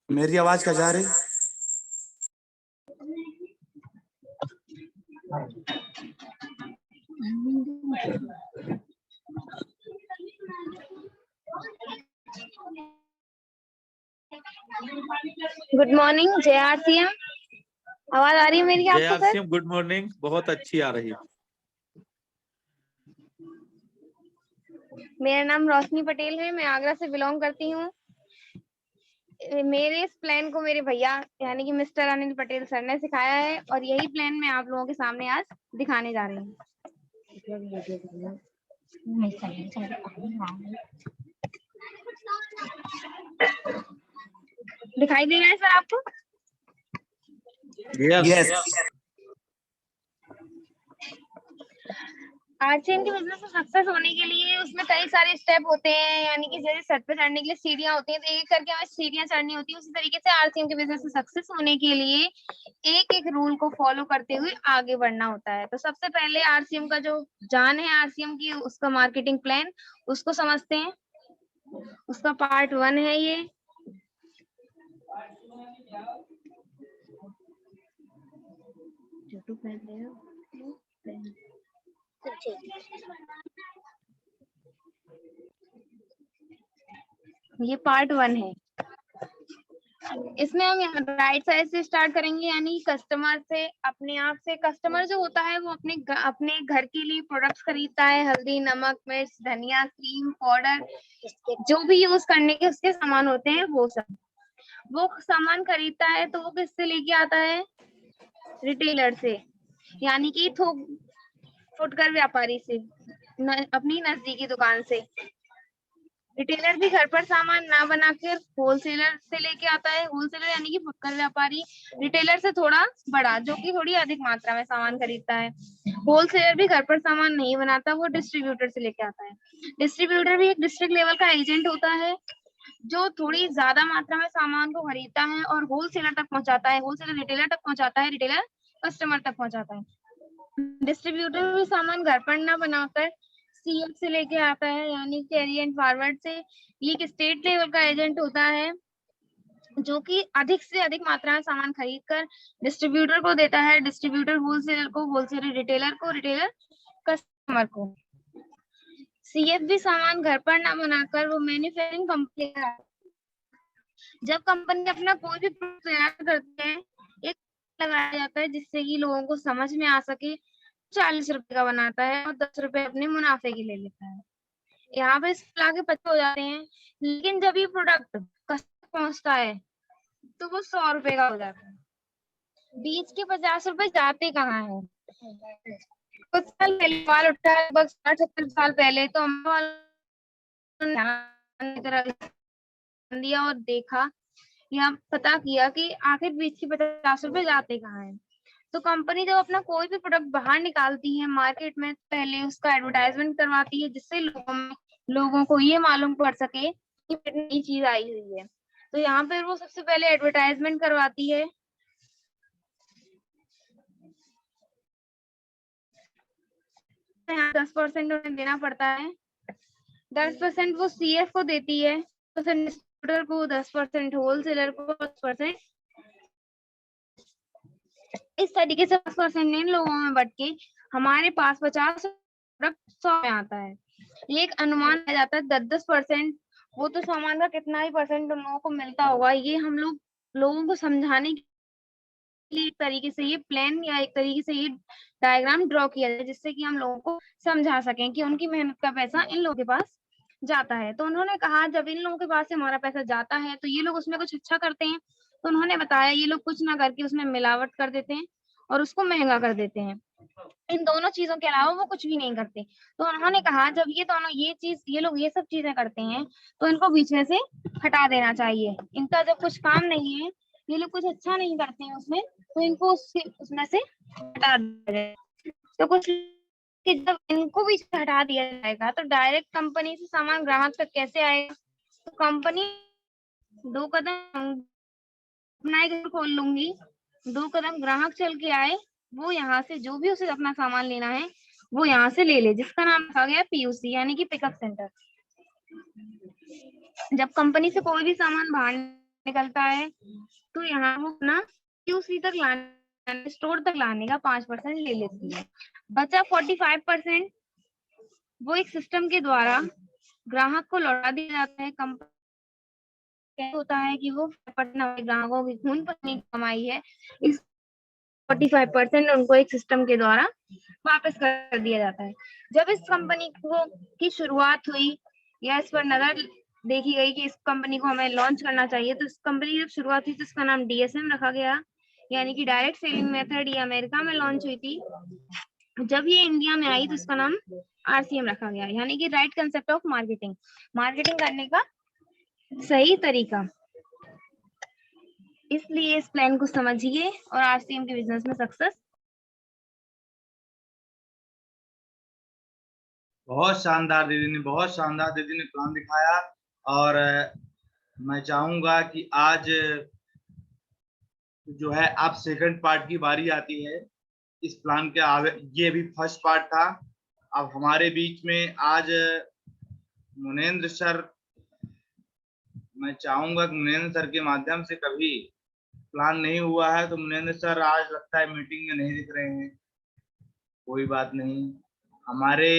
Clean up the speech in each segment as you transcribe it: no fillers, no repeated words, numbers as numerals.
मेरी आवाज क्या जा रही? गुड मॉर्निंग JRCM, आवाज आ रही है मेरी आपको सर? JRCM गुड मॉर्निंग, बहुत अच्छी आ रही है। मेरा नाम रोशनी पटेल है, मैं आगरा से बिलोंग करती हूँ। मेरे इस प्लान को मेरे भैया यानी कि मिस्टर अनिल पटेल सर ने सिखाया है और यही प्लान मैं आप लोगों के सामने आज दिखाने जा रही हूँ। दिखाई दे रहा है सर आपको? यस। आरसीएम के बिजनेस में सक्सेस होने के लिए उसमें कई सारे स्टेप होते हैं, यानी कि जैसे छत पे चढ़ने के लिए सीढ़ियां होती हैं, तो एक एक करके हमें सीढ़ियां चढ़नी होती है। उसी तरीके से आरसीएम के बिजनेस में सक्सेस होने के लिए एक एक रूल को फॉलो करते हुए आगे बढ़ना होता है। तो सबसे पहले आरसीएम का जो जान है आरसीएम की, उसका मार्केटिंग प्लान, उसको समझते हैं। उसका पार्ट 1 है ये। ये पार्ट 1 है। इसमें हम यहाँ राइट साइड से स्टार्ट करेंगे, यानी कस्टमर से, अपने आप से। कस्टमर जो होता है वो अपने घर के लिए प्रोडक्ट्स खरीदता है, हल्दी, नमक, मिर्च, धनिया, क्रीम, पाउडर, जो भी यूज करने के उसके सामान होते हैं वो सब। वो सामान खरीदता है तो वो किससे लेके आता है? रिटेलर से, यानी कि थोक फुटकर व्यापारी से, अपनी नजदीकी दुकान से। रिटेलर भी घर पर सामान ना बनाकर होलसेलर से लेके आता है। होलसेलर यानी कि फुटकर व्यापारी रिटेलर से थोड़ा बड़ा, जो कि थोड़ी अधिक मात्रा में सामान खरीदता है। होलसेलर भी घर पर सामान नहीं बनाता, वो डिस्ट्रीब्यूटर से लेके आता है। डिस्ट्रीब्यूटर भी एक डिस्ट्रिक्ट लेवल का एजेंट होता है, जो थोड़ी ज्यादा मात्रा में सामान को खरीदता है और होलसेलर तक पहुंचाता है। होलसेलर रिटेलर तक पहुंचाता है, रिटेलर कस्टमर तक पहुंचाता है। डिस्ट्रीब्यूटर भी सामान घर पर ना बनाकर सीएफ से लेके आता है, यानी कैरी एंड फॉरवर्ड से। ये एक स्टेट लेवल का एजेंट होता है, जो कि अधिक से अधिक मात्रा में सामान खरीद कर डिस्ट्रीब्यूटर को देता है, डिस्ट्रीब्यूटर होलसेलर को, होलसेलर रिटेलर को, रिटेलर कस्टमर को। सीएफ भी सामान घर पर ना बनाकर वो मैन्युफैक्चरिंग कंपनी, जब कंपनी अपना कोई भी प्रोडक्ट तैयार करते हैं, एक लगाया जाता है जिससे कि लोगों को समझ में आ सके। 40 रुपए का बनाता है और 10 रुपए अपने मुनाफे के ले लेता है। यहाँ पे ला के 50 हो जाते हैं, लेकिन जब ये प्रोडक्ट कस्टमर पहुंचता है तो वो 100 रुपए का हो जाता है। बीच के 50 रुपए जाते कहाँ है? कुछ साल पहले सवाल उठा, लगभग 60-70 साल पहले, तो हम दिया और देखा या पता किया कि आखिर बीच के 50 रुपए जाते कहाँ हैं। तो कंपनी जब अपना कोई भी प्रोडक्ट बाहर निकालती है मार्केट में, पहले उसका एडवर्टाइजमेंट करवाती है, जिससे लोगों को ये मालूम पड़ सके कि नई चीज आई हुई है। तो यहाँ पर वो सबसे पहले एडवर्टाइजमेंट करवाती है। यहाँ 10% उन्हें देना पड़ता है। 10% वो सीएफ को देती है, 10% डिस्ट्रीब्यूटर को, 10% होलसेलर को, 10%। इस तरीके से 10% इन लोगों में बट के हमारे पास 50 प्रोडक्ट 100 में आता है। ये एक अनुमान आ जाता है 10-10%। वो तो सामान का कितना ही परसेंट उन लोगों को मिलता होगा, ये हम लोगों को समझाने के लिए एक तरीके से ये प्लान या एक तरीके से ये डायग्राम ड्रॉ किया जाए, जिससे कि हम लोगों को समझा सकें कि उनकी मेहनत का पैसा इन लोगों के पास जाता है। तो उन्होंने कहा जब इन लोगों के पास से हमारा पैसा जाता है तो ये लोग उसमें कुछ अच्छा करते हैं। तो उन्होंने बताया ये लोग कुछ ना करके उसमें मिलावट कर देते हैं और उसको महंगा कर देते हैं। इन दोनों चीजों के अलावा वो कुछ भी नहीं करते। तो उन्होंने कहा जब ये दोनों ये लोग ये सब चीजें करते हैं तो इनको बीच में से हटा देना चाहिए। इनका जब कुछ काम नहीं है, ये लोग कुछ अच्छा नहीं करते हैं उसमें, तो इनको उसमें से हटा दिया जाए। तो कुछ कि जब इनको भी हटा दिया जाएगा तो डायरेक्ट कंपनी से सामान ग्राहक तक कैसे आएगा? तो कंपनी 2 कदम अपना खोल लूंगी, 2 कदम ग्राहक चल के आए, वो यहाँ से जो भी उसे अपना सामान लेना है वो यहाँ से ले ले, जिसका नाम रखा गया पीयूसी यानी कि पिकअप सेंटर। जब कंपनी से कोई भी सामान बाहर निकलता है, तो यहाँ वो अपना QC तक लाने, स्टोर तक लाने का 5% ले लेती है। बचा 45% वो एक सिस्टम के द्वारा ग्राहक को लौटा दिया जाता है। कंपनी होता है कि वो ग्राहकों की खून पसीने की कमाई है, इस 45% उनको एक सिस्टम के द्वारा वापस कर दिया जाता है। जब इस कंपनी को की शुरुआत हुई या इस पर नजर देखी गई कि इस कंपनी को हमें लॉन्च करना चाहिए, तो इस कंपनी की जब शुरुआत हुई तो इसका नाम DSM रखा गया, यानी कि डायरेक्ट सेलिंग मेथड। ये अमेरिका में लॉन्च हुई थी। जब ये इंडिया में आई तो इसका नाम RCM रखा गया, यानी कि right concept of marketing, marketing करने का सही तरीका। इसलिए इस प्लान को समझिए और RCM के बिजनेस में सक्सेस। बहुत शानदार दीदी ने, बहुत शानदार दीदी ने प्लान दिखाया। और मैं चाहूंगा कि आज जो है आप सेकंड पार्ट की बारी आती है इस प्लान के आगे। ये भी फर्स्ट पार्ट था। अब हमारे बीच में आज मुनेंद्र सर, मैं चाहूंगा कि मुनेंद्र सर के माध्यम से, कभी प्लान नहीं हुआ है तो मुनेंद्र सर आज लगता है मीटिंग में नहीं दिख रहे हैं। कोई बात नहीं, हमारे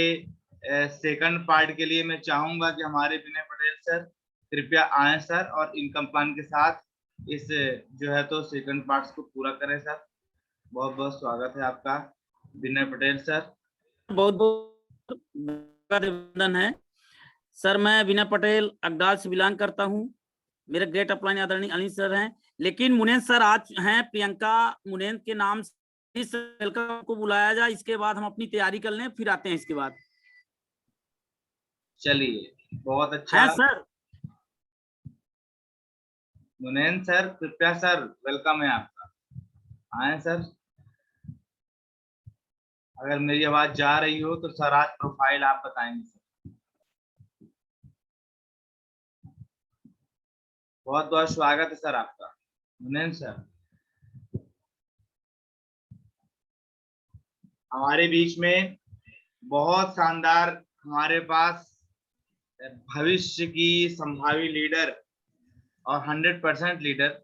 सेकंड पार्ट के लिए मैं चाहूंगा कि हमारे विनय पटेल सर कृपया आए सर, और इनकम प्लान के साथ इस जो है तो सेकंड पार्ट को पूरा करें सर। बहुत बहुत स्वागत है आपका विनय पटेल सर। बहुत बहुत अभिनंदन है सर। मैं विनय पटेल अगडाल से बिलोंग करता हूँ। मेरे ग्रेट अपलाइन आदरणीय अनिल सर हैं, लेकिन मुनेंद्र सर आज हैं। प्रियंका मुनेंद्र के नाम से इस वेलकम को बुलाया जाए, इसके बाद हम अपनी तैयारी कर लें, फिर आते हैं इसके बाद। चलिए, बहुत अच्छा है सर। मुनेंद्र सर, कृपया सर, वेलकम है आपका, आए सर। अगर मेरी आवाज जा रही हो तो सर आज प्रोफाइल आप बताएंगे सर। बहुत बहुत स्वागत है सर आपका मुनेंद्र सर। हमारे बीच में बहुत शानदार, हमारे पास भविष्य की संभावी लीडर और 100% लीडर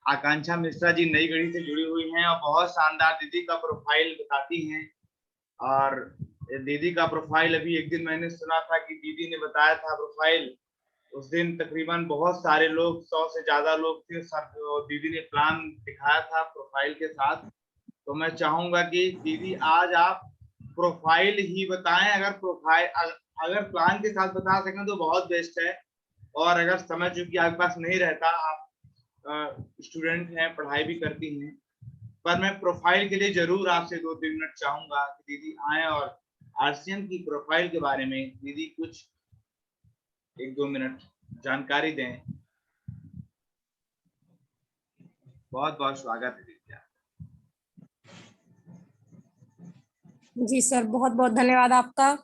आकांक्षा मिश्रा जी नई गढ़ी से जुड़ी हुई हैं, और बहुत शानदार दीदी का प्रोफाइल बताती हैं। और दीदी का प्रोफाइल अभी एक दिन मैंने सुना था कि दीदी ने बताया था प्रोफाइल, उस दिन तकरीबन बहुत सारे लोग, 100 से ज्यादा लोग थे सर। दीदी ने प्लान दिखाया था प्रोफाइल के साथ। तो मैं चाहूंगा कि दीदी आज आप प्रोफाइल ही बताएं। अगर प्लान के साथ बता सकें तो बहुत बेस्ट है, और अगर समय चूंकि आपके पास नहीं रहता, आप स्टूडेंट हैं, पढ़ाई भी करती हैं, पर मैं प्रोफाइल के लिए जरूर आपसे 2-3 मिनट चाहूंगा कि दीदी आए और RCM की प्रोफाइल के बारे में दीदी कुछ 1-2 मिनट जानकारी दें। बहुत बहुत स्वागत है दीदी। जी सर, बहुत बहुत धन्यवाद आपका।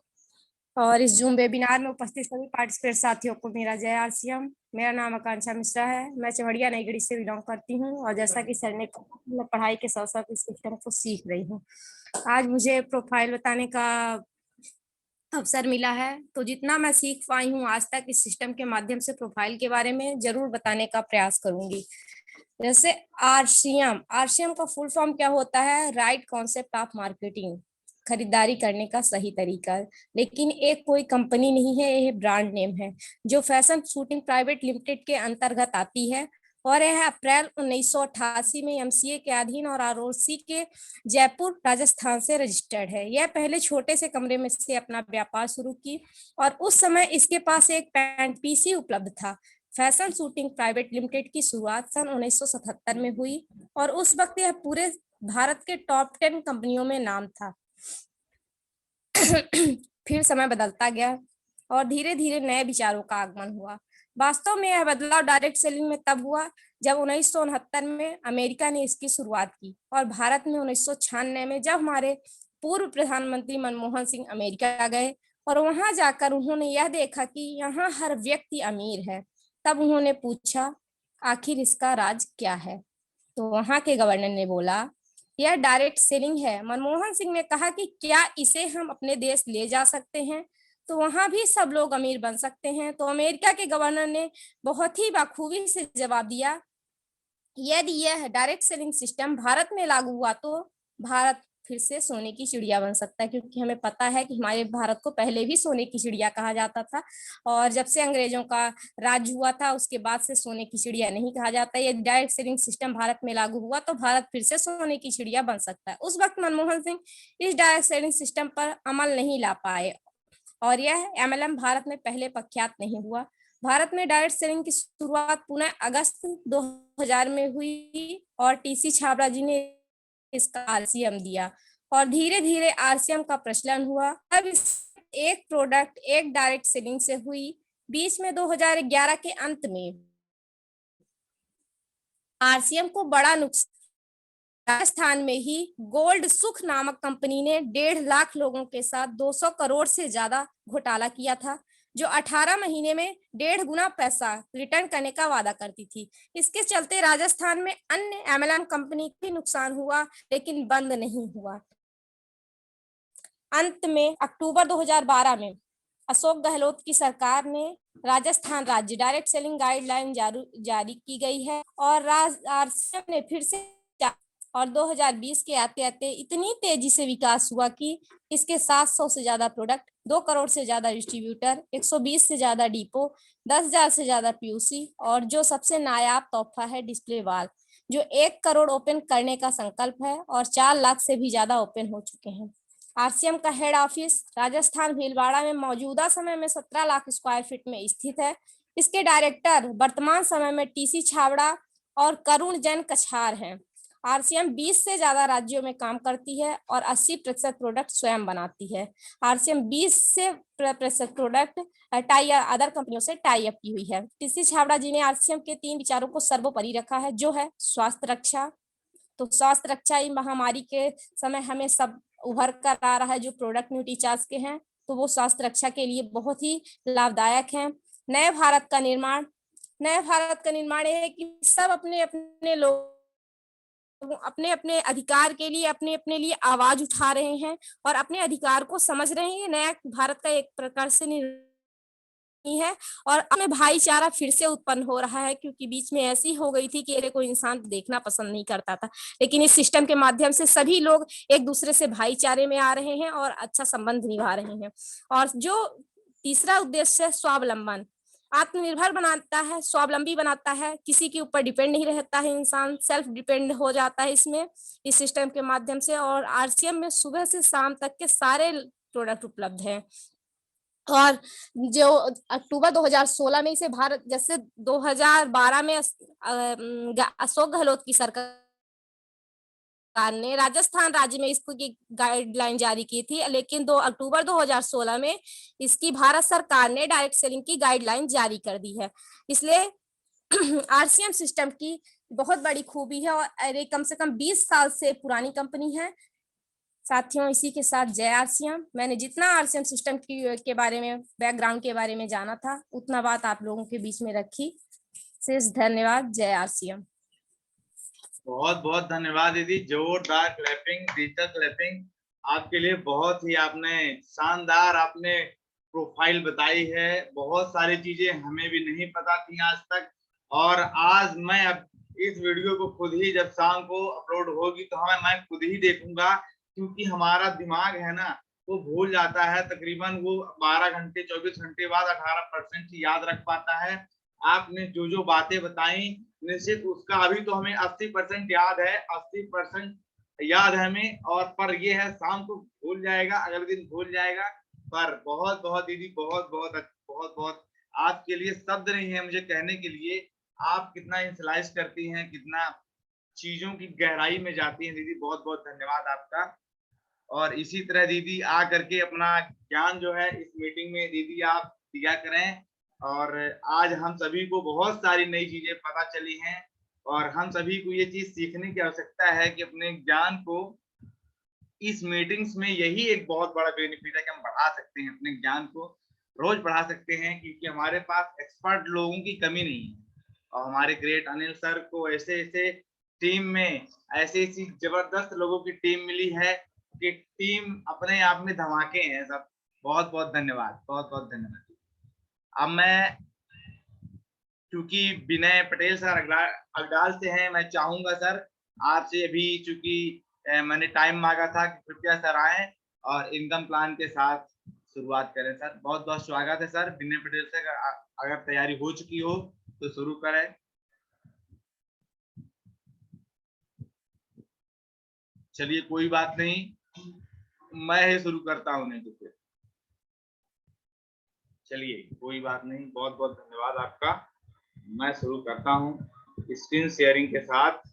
और इस जूम वेबिनार में उपस्थित सभी पार्टिसिपेट साथियों को मेरा जय RCM। मेरा नाम आकांक्षा मिश्रा है, मैं चवड़िया नई गढ़ी से बिलोंग करती हूँ, और जैसा कि सर ने कहा, मैं पढ़ाई के साथ साथ इस सिस्टम को सीख रही हूँ। आज मुझे प्रोफाइल बताने का अवसर मिला है, तो जितना मैं सीख पाई हूँ आज तक इस सिस्टम के माध्यम से प्रोफाइल के बारे में जरूर बताने का प्रयास करूंगी। जैसे RCM का फुल फॉर्म क्या होता है? राइट कॉन्सेप्ट ऑफ मार्केटिंग, खरीदारी करने का सही तरीका। लेकिन एक कोई कंपनी नहीं है, यह ब्रांड नेम है जो फैशन शूटिंग प्राइवेट लिमिटेड के अंतर्गत आती है, और यह अप्रैल 1988 में MCA के अधीन और ROC के जयपुर राजस्थान से रजिस्टर्ड है। यह पहले छोटे से कमरे में से अपना व्यापार शुरू की, और उस समय इसके पास एक पैंट PC उपलब्ध था। फैशन शूटिंग प्राइवेट लिमिटेड की शुरुआत सन 1977 में हुई, और उस वक्त यह पूरे भारत के टॉप 10 कंपनियों में नाम था। फिर समय बदलता गया और धीरे धीरे नए विचारों का आगमन हुआ। वास्तव में यह बदलाव डायरेक्ट सेलिंग में तब हुआ जब 1969 में अमेरिका ने इसकी शुरुआत की, और भारत में 1996 में जब हमारे पूर्व प्रधानमंत्री मनमोहन सिंह अमेरिका गए, और वहां जाकर उन्होंने यह देखा कि यहाँ हर व्यक्ति अमीर है। तब उन्होंने पूछा, आखिर इसका राज क्या है? तो वहां के गवर्नर ने बोला, यह डायरेक्ट सेलिंग है। मनमोहन सिंह ने कहा कि क्या इसे हम अपने देश ले जा सकते हैं? तो वहां भी सब लोग अमीर बन सकते हैं। तो अमेरिका के गवर्नर ने बहुत ही बाखूबी से जवाब दिया, यदि यह डायरेक्ट सेलिंग सिस्टम भारत में लागू हुआ तो भारत फिर से सोने की चिड़िया बन सकता है, क्योंकि हमें पता है कि हमारे भारत को पहले भी सोने की चिड़िया कहा जाता था, और जब से अंग्रेजों का राज हुआ था उसके बाद से सोने की चिड़िया नहीं कहा जाता। ये डायरेक्ट सेलिंग सिस्टम भारत में लागू हुआ तो भारत फिर से सोने की चिड़िया बन सकता है। उस वक्त मनमोहन सिंह इस डायरेक्ट सेलिंग सिस्टम पर अमल नहीं ला पाए और यह MLM भारत में पहले प्रख्यात नहीं हुआ। भारत में डायरेक्ट सेलिंग की शुरुआत पुनः अगस्त 2000 में हुई और TC छाबड़ा जी ने इसका RCM दिया और धीरे धीरे RCM का प्रचलन हुआ। अब इस एक प्रोडक्ट एक डायरेक्ट सेलिंग से हुई। बीच में 2011 के अंत में RCM को बड़ा नुकसान, राजस्थान में ही गोल्ड सुख नामक कंपनी ने 1.5 लाख लोगों के साथ 200 करोड़ से ज्यादा घोटाला किया था, जो 18 महीने में 1.5 गुना पैसा रिटर्न करने का वादा करती थी। इसके चलते राजस्थान में अन्य MLM कंपनी को नुकसान हुआ, लेकिन बंद नहीं हुआ। अंत में अक्टूबर 2012 में अशोक गहलोत की सरकार ने राजस्थान राज्य डायरेक्ट सेलिंग गाइडलाइन जारी की गई है और RCM ने फिर से और 2020 के आते आते इतनी तेजी से विकास हुआ कि इसके 700 से ज्यादा प्रोडक्ट, 2 करोड़ से ज्यादा डिस्ट्रीब्यूटर, 120 से ज्यादा डिपो, 10,000 से ज्यादा POC और जो सबसे नायाब तोहफा है डिस्प्ले वॉल, जो 1 करोड़ ओपन करने का संकल्प है और 4 लाख से भी ज्यादा ओपन हो चुके हैं। RCM का हेड ऑफिस राजस्थान भीलवाड़ा में मौजूदा समय में 17 लाख स्क्वायर फीट में स्थित है। इसके डायरेक्टर वर्तमान समय में TC छाबड़ा और करुण जैन कछार हैं। RCM 20 से ज्यादा राज्यों में काम करती है और 80% प्रोडक्ट स्वयं बनाती है। RCM 20% प्रोडक्ट अदर कंपनियों से टाई अप की हुई है। TC छाबड़ा जी ने RCM के 3 विचारों को सर्वोपरि रखा है, जो है स्वास्थ्य रक्षा। तो स्वास्थ्य रक्षा महामारी के समय हमें सब उभर कर आ रहा है, जो प्रोडक्ट न्यूट्रीचार्ज के हैं तो वो स्वास्थ्य रक्षा के लिए बहुत ही लाभदायक है। नए भारत का निर्माण ये है कि सब अपने अपने लोग अपने अपने अधिकार के लिए अपने अपने लिए आवाज उठा रहे हैं और अपने अधिकार को समझ रहे हैं। नया भारत का एक प्रकार से है और अपने भाईचारा फिर से उत्पन्न हो रहा है, क्योंकि बीच में ऐसी हो गई थी कि कोई इंसान देखना पसंद नहीं करता था, लेकिन इस सिस्टम के माध्यम से सभी लोग एक दूसरे से भाईचारे में आ रहे हैं और अच्छा संबंध निभा रहे हैं। और जो तीसरा उद्देश्य है स्वावलंबन, आत्मनिर्भर बनाता है, स्वावलंबी बनाता है, किसी के ऊपर डिपेंड नहीं रहता है, इंसान सेल्फ डिपेंड हो जाता है इसमें, इस सिस्टम के माध्यम से। और RCM में सुबह से शाम तक के सारे प्रोडक्ट उपलब्ध हैं। और जो अक्टूबर 2016 में इसे भारत, जैसे 2012 में अशोक गहलोत की सरकार ने राजस्थान राज्य में इसकी गाइडलाइन जारी की थी, लेकिन 2 अक्टूबर 2016 में इसकी भारत सरकार ने डायरेक्ट सेलिंग की गाइडलाइन जारी कर दी है। इसलिए RCM सिस्टम की बहुत बड़ी खूबी है और कम से कम 20 साल से पुरानी कंपनी है। साथियों, इसी के साथ जय RCM। मैंने जितना RCM सिस्टम के बारे में, बैकग्राउंड के बारे में जाना था, उतना बात आप लोगों के बीच में रखी। शेष धन्यवाद। जय RCM। बहुत बहुत धन्यवाद दीदी, जोरदार क्लैपिंग, डिजिटल क्लैपिंग आपके लिए। बहुत ही आपने शानदार आपने प्रोफाइल बताई है, बहुत सारी चीजें हमें भी नहीं पता थी आज तक, और आज मैं अब इस वीडियो को खुद ही जब शाम को अपलोड होगी तो मैं खुद ही देखूंगा, क्योंकि हमारा दिमाग है ना वो भूल जाता है, तकरीबन वो 12 घंटे 24 घंटे बाद 18% याद रख पाता है। आपने जो जो बातें बताई निश्चित उसका अभी तो हमें 80% याद है, 80% याद है हमें, और पर ये है शाम को भूल जाएगा, अगले दिन भूल जाएगा। पर बहुत बहुत दीदी, बहुत बहुत बहुत बहुत आपके लिए शब्द नहीं है मुझे कहने के लिए। आप कितना एनालाइज करती हैं, कितना चीजों की गहराई में जाती हैं दीदी, बहुत बहुत धन्यवाद आपका। और इसी तरह दीदी आ करके अपना ज्ञान जो है इस मीटिंग में दीदी आप दिया करें। और आज हम सभी को बहुत सारी नई चीजें पता चली हैं और हम सभी को ये चीज सीखने की आवश्यकता है कि अपने ज्ञान को इस मीटिंग्स में, यही एक बहुत बड़ा बेनिफिट है कि हम बढ़ा सकते हैं, अपने ज्ञान को रोज बढ़ा सकते हैं, क्योंकि हमारे पास एक्सपर्ट लोगों की कमी नहीं है। और हमारे ग्रेट अनिल सर को ऐसे ऐसे टीम में ऐसी जबरदस्त लोगों की टीम मिली है कि टीम अपने आप में धमाके हैं सब, बहुत बहुत धन्यवाद, बहुत बहुत धन्यवाद। अब मैं, चूंकि विनय पटेल सर अगडाल से हैं, मैं चाहूंगा सर आपसे अभी, चूंकि मैंने टाइम मांगा था कि कृपया सर आए और इनकम प्लान के साथ शुरुआत करें। सर बहुत बहुत स्वागत है सर। विनय पटेल सर अगर तैयारी हो चुकी हो तो शुरू करें। चलिए कोई बात नहीं, मैं ही शुरू करता हूँ नहीं तो फिर। चलिए कोई बात नहीं, बहुत बहुत धन्यवाद आपका। मैं शुरू करता हूँ स्क्रीन शेयरिंग के साथ।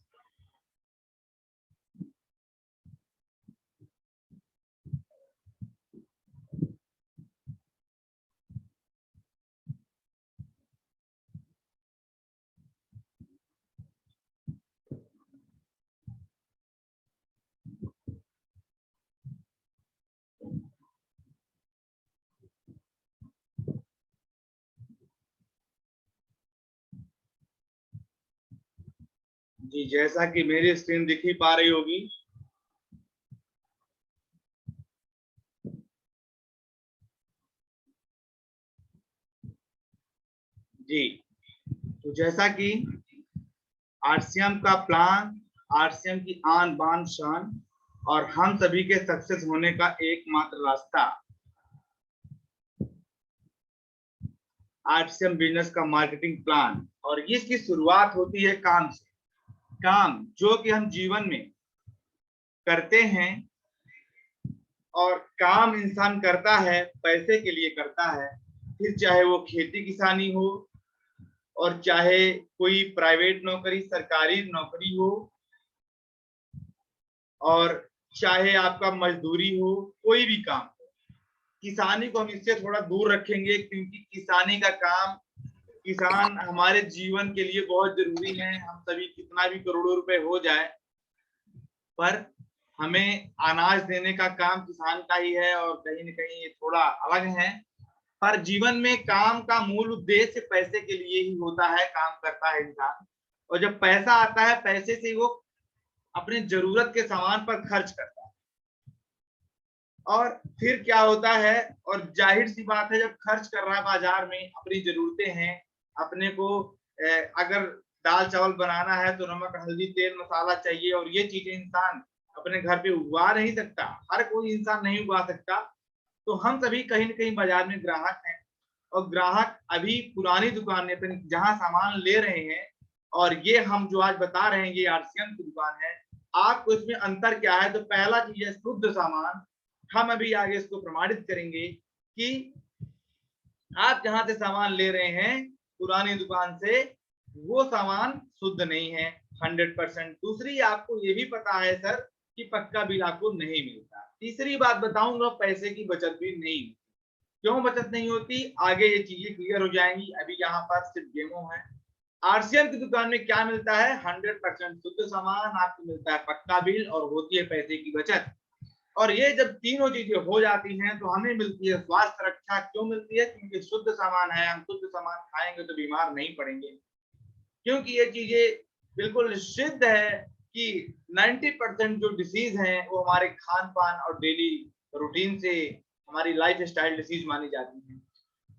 जी, जैसा कि मेरी स्क्रीन दिख ही पा रही होगी, जी, तो जैसा कि आरसीएम का प्लान, आरसीएम की आन बान शान और हम सभी के सक्सेस होने का एकमात्र रास्ता आरसीएम बिजनेस का मार्केटिंग प्लान। और इसकी शुरुआत होती है काम से। काम जो कि हम जीवन में करते हैं, और काम इंसान करता है पैसे के लिए करता है, फिर चाहे वो खेती किसानी हो और चाहे कोई प्राइवेट नौकरी, सरकारी नौकरी हो, और चाहे आपका मजदूरी हो, कोई भी काम हो। किसानी को हम इससे थोड़ा दूर रखेंगे क्योंकि किसानी का काम, किसान हमारे जीवन के लिए बहुत जरूरी है। हम सभी कितना भी करोड़ों रुपए हो जाए, पर हमें अनाज देने का काम किसान का ही है, और कहीं न कहीं ये थोड़ा अलग है। पर जीवन में काम का मूल उद्देश्य पैसे के लिए ही होता है, काम करता है इंसान। और जब पैसा आता है, पैसे से वो अपने जरूरत के सामान पर खर्च करता है। और फिर क्या होता है, और जाहिर सी बात है, जब खर्च कर रहा है बाजार में, अपनी जरूरतें हैं, अपने को अगर दाल चावल बनाना है तो नमक हल्दी तेल मसाला चाहिए, और ये चीजें इंसान अपने घर पे उगा नहीं सकता, हर कोई इंसान नहीं उगा सकता। तो हम सभी कहीं न कहीं बाजार में ग्राहक हैं, और ग्राहक अभी पुरानी दुकान में जहां सामान ले रहे हैं, और ये हम जो आज बता रहे हैं ये आरसीएम की दुकान है, आपको इसमें अंतर क्या है। तो पहला चीज है शुद्ध सामान। हम अभी आगे इसको प्रमाणित करेंगे कि आप जहां से सामान ले रहे हैं पुरानी दुकान से, वो सामान शुद्ध नहीं है 100%। दूसरी, आपको ये भी पता है सर कि पक्का बिल आपको नहीं मिलता। तीसरी बात बताऊंगा, पैसे की बचत भी नहीं होती। क्यों बचत नहीं होती, आगे ये चीजें क्लियर हो जाएंगी। अभी यहाँ पर सिर्फ डेमो है। आरसीएम की दुकान में क्या मिलता है, 100% शुद्ध सामान, आपको मिलता है पक्का बिल, और होती है पैसे की बचत। और ये जब तीनों चीजें हो जाती हैं तो हमें मिलती है स्वास्थ्य रक्षा। क्यों मिलती है, क्योंकि शुद्ध सामान है, हम शुद्ध सामान खाएंगे तो बीमार नहीं पड़ेंगे। क्योंकि ये चीजें बिल्कुल सिद्ध है कि 90% जो डिसीज हैं वो हमारे खान पान और डेली रूटीन से, हमारी लाइफ स्टाइल डिसीज मानी जाती है।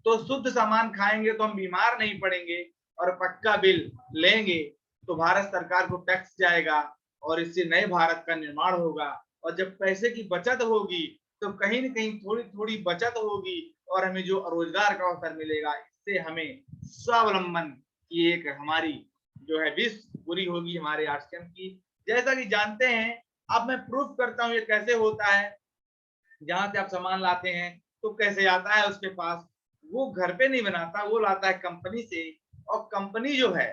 तो शुद्ध सामान खाएंगे तो हम बीमार नहीं पड़ेंगे, और पक्का बिल लेंगे तो भारत सरकार को टैक्स जाएगा, और इससे नए भारत का निर्माण होगा। और जब पैसे की बचत होगी तो कहीं न कहीं थोड़ी थोड़ी बचत होगी, और हमें जो रोजगार का अवसर मिलेगा, इससे हमें स्वावलंबन की एक हमारी जो है विश पूरी होगी हमारे आरसीएम की। जैसा कि जानते हैं, अब मैं प्रूफ करता हूँ ये कैसे होता है। जहां से आप सामान लाते हैं तो कैसे आता है उसके पास, वो घर पे नहीं बनाता, वो लाता है कंपनी से। और कंपनी जो है,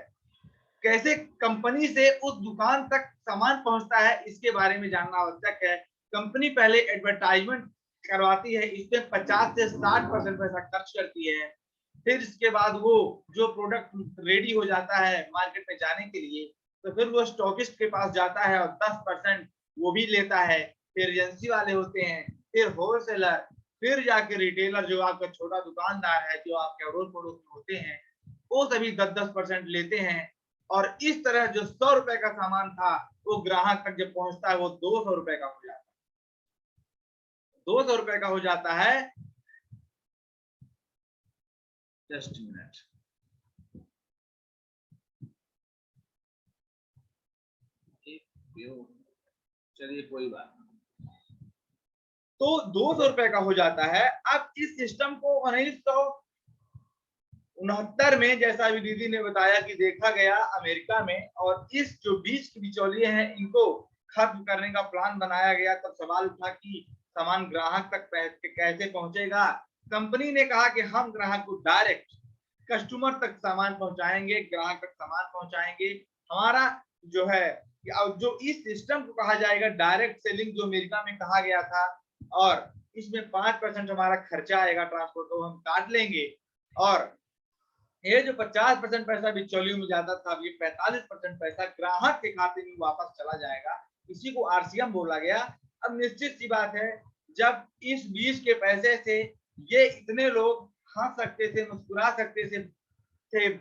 कैसे कंपनी से उस दुकान तक सामान पहुंचता है, इसके बारे में जानना आवश्यक है। कंपनी पहले एडवर्टाइजमेंट करवाती है, इसमें 50 से 60% पैसा खर्च करती है। फिर इसके बाद वो जो प्रोडक्ट रेडी हो जाता है मार्केट में जाने के लिए, तो फिर वो स्टॉकिस्ट के पास जाता है और 10% वो भी लेता है। फिर एजेंसी वाले होते हैं, फिर होलसेलर, फिर जाके रिटेलर जो आपका छोटा दुकानदार है, जो आपके अड़ोस पड़ोस में होते हैं, वो सभी 10-10% लेते हैं। और इस तरह जो 100 रुपए का सामान था, वो ग्राहक तक जब पहुंचता है वो 200 रुपए का हो जाता है। 200 रुपए का हो जाता है। Just minute. चलिए कोई बात नहीं। तो 200 रुपए का हो जाता है। अब इस सिस्टम को 1969 में, जैसा अभी दीदी ने बताया कि देखा गया अमेरिका में, और इस जो बीच के बिचौलिए हैं इनको खत्म करने का प्लान बनाया गया। तब सवाल उठा कि सामान ग्राहक तक कैसे पहुंचेगा। कंपनी ने कहा कि हम ग्राहक को डायरेक्ट कस्टमर तक सामान पहुंचाएंगे, ग्राहक तक सामान पहुंचाएंगे। हमारा जो है जो इस सिस्टम को कहा जाएगा डायरेक्ट सेलिंग, जो अमेरिका में कहा गया था, और इसमें 5% हमारा खर्चा आएगा ट्रांसपोर्ट को हम काट लेंगे, और ये जो 50% पैसा बिचौलियों में जाता था, ये 45% पैसा ग्राहक के खाते में वापस चला जाएगा। इसी को आरसीएम बोला गया। अब निश्चित सी बात है, जब इस 20 के पैसे से ये इतने लोग हंस सकते थे, मुस्कुरा सकते थे,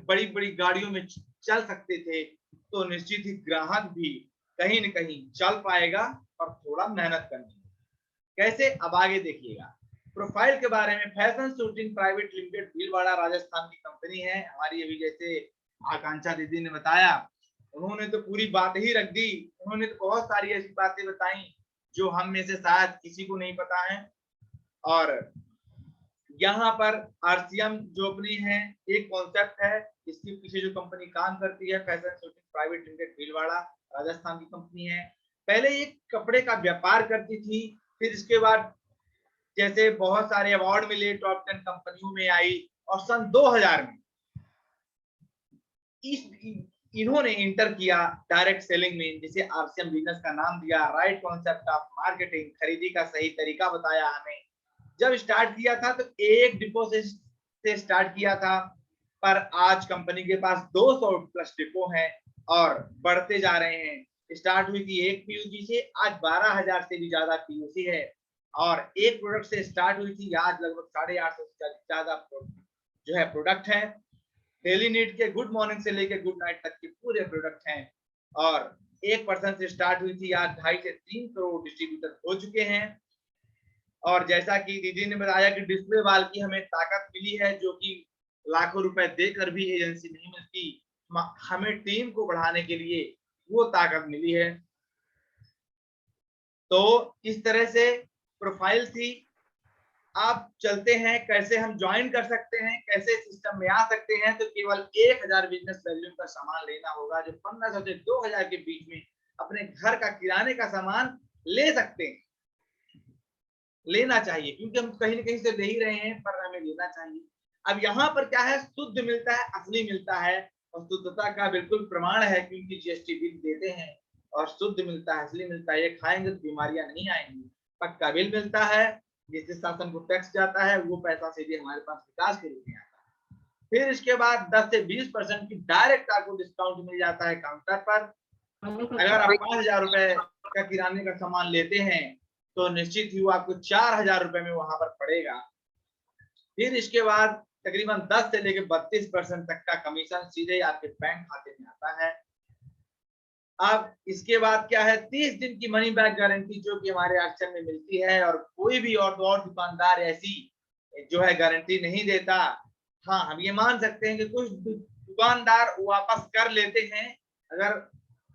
बड़ी बड़ी गाड़ियों में चल सकते थे, तो निश्चित ही ग्राहक भी कहीं न कहीं चल पाएगा और थोड़ा मेहनत करनी है। कैसे, अब आगे देखिएगा। प्रोफाइल के बारे में, fashion shooting private limited, Bhilwara Rajasthan की कंपनी है हमारी। अभी जैसे आकांक्षा दीदी ने बताया, उन्होंने तो पूरी बात ही रख दी। उन्होंने तो बहुत सारी ऐसी बातें बताई जो हम में से शायद किसी को नहीं पता है। और यहाँ पर आरसीएम जो अपनी है, एक कॉन्सेप्ट है, इसके पीछे जो कंपनी काम करती है, fashion shooting private limited, Bhilwara Rajasthan की कंपनी है। पहले ये कपड़े का व्यापार करती थी, फिर इसके बाद जैसे बहुत सारे अवार्ड मिले, टॉप 10 कंपनियों में आई, और सन 2000 में इन्होंने इंटर किया डायरेक्ट सेलिंग में, जिसे आरसीएम बिजनेस का नाम दिया। राइट कॉन्सेप्ट ऑफ मार्केटिंग, खरीदी का सही तरीका बताया हमें। जब स्टार्ट किया था तो एक डिपो से स्टार्ट किया था, पर आज कंपनी के पास 200 प्लस डिपो हैं और बढ़ते जा रहे हैं। स्टार्ट हुई थी एक पीयूसी से, आज 12,000 से भी ज्यादा पीयूसी है, और एक प्रोडक्ट से स्टार्ट हुई थी, आज लगभग 850 से ज्यादा जो है प्रोडक्ट है। डेली नीड के गुड मॉर्निंग से लेकर गुड नाइट तक के पूरे प्रोडक्ट हैं, और 1% से स्टार्ट हुई थी, आज 2.5 से 3 करोड़ डिस्ट्रीब्यूटर हो चुके हैं। और जैसा कि दीदी ने बताया कि डिस्प्ले वाल की हमें ताकत मिली है, जो कि लाखों रुपए देकर भी एजेंसी नहीं मिलती, हमें टीम को बढ़ाने के लिए वो ताकत मिली है। तो इस तरह से प्रोफाइल थी। आप चलते हैं कैसे हम ज्वाइन कर सकते हैं, कैसे सिस्टम में आ सकते हैं। तो केवल 1000 बिजनेस वैल्यू का सामान लेना होगा, जो 1500 से 2000 के बीच में अपने घर का किराने का सामान ले सकते हैं, लेना चाहिए, क्योंकि हम कहीं न कहीं से ले ही रहे हैं, पर हमें लेना चाहिए। अब यहाँ पर क्या है, शुद्ध मिलता है, असली मिलता है, और शुद्धता का बिल्कुल प्रमाण है, क्योंकि जीएसटी बिल देते हैं और शुद्ध मिलता है, असली मिलता है। ये खाएंगे तो बीमारियां नहीं आएंगी। पक्का बिल मिलता है, जिससे शासन को टैक्स जाता है, वो पैसा सीधे हमारे पास विकास के रूप में आता है। फिर इसके बाद 10 से 20% की डायरेक्ट आपको डिस्काउंट मिल जाता है काउंटर पर। अगर आप 5000 रुपए का किराने का सामान लेते हैं, तो निश्चित ही वो आपको 4000 रुपए में वहां पर पड़ेगा। फिर इसके बाद तकरीबन 10 से लेकर 32% तक का कमीशन सीधे आपके बैंक खाते में आता है। अब इसके बाद क्या है, 30 दिन की मनी बैक गारंटी, जो कि हमारे एक्शन में मिलती है, और कोई भी और दुकानदार ऐसी जो है गारंटी नहीं देता। हाँ, हम ये मान सकते हैं कि कुछ दुकानदार वापस कर लेते हैं अगर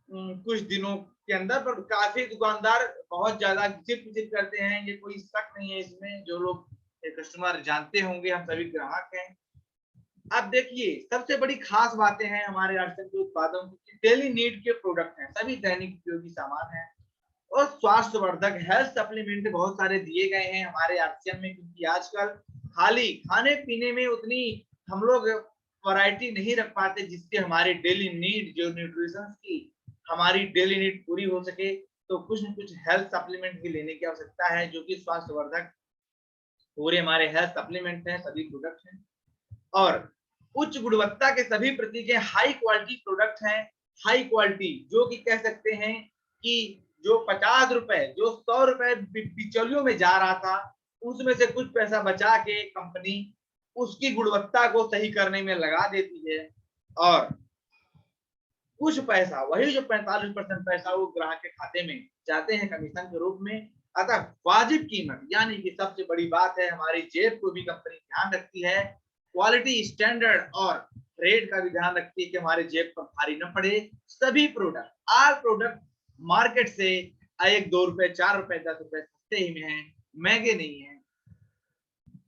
कुछ दिनों के अंदर, पर काफी दुकानदार बहुत ज्यादा जिद करते हैं। ये कोई शक नहीं है इसमें, जो लोग कस्टमर जानते होंगे, हम सभी ग्राहक हैं। अब देखिए, सबसे बड़ी खास बातें हैं हमारे आरसीएम के उत्पादों की, डेली नीड के प्रोडक्ट हैं, सभी दैनिक उपयोगी सामान हैं, और स्वास्थ्यवर्धक हेल्थ सप्लीमेंट बहुत सारे दिए गए हैं हमारे आरसीएम में, क्योंकि आजकल खाली खाने पीने में उतनी हम लोग वैरायटी नहीं रख पाते, जिससे हमारी डेली नीड, जो न्यूट्रिशन की हमारी डेली नीड पूरी हो सके। तो कुछ न कुछ हेल्थ सप्लीमेंट भी लेने की आवश्यकता है, जो कि स्वास्थ्यवर्धक पूरे हमारे हेल्थ सप्लीमेंट हैं, सभी प्रोडक्ट हैं, और उच्च गुणवत्ता के सभी प्रतीक हैं, हाई क्वालिटी प्रोडक्ट हैं। हाई क्वालिटी, जो कि कह सकते हैं कि जो 50 रुपए, जो 100 रुपए बिचौलियों में जा रहा था, उसमें से कुछ पैसा बचा के कंपनी उसकी गुणवत्ता को सही करने में लगा देती है, और कुछ पैसा, वही जो 45% पैसा, वो ग्राहक के खाते में जाते हैं कमीशन के रूप में। अतः वाजिब कीमत, यानी कि सबसे बड़ी बात है, हमारी जेब को भी कंपनी ध्यान रखती है, क्वालिटी स्टैंडर्ड और रेट का भी ध्यान रखती है कि हमारे जेब पर भारी न पड़े। सभी प्रोडक्ट आल प्रोडक्ट मार्केट से 1-2 रुपए 4 रुपए 10 रुपए सस्ते ही में हैं, महंगे नहीं है।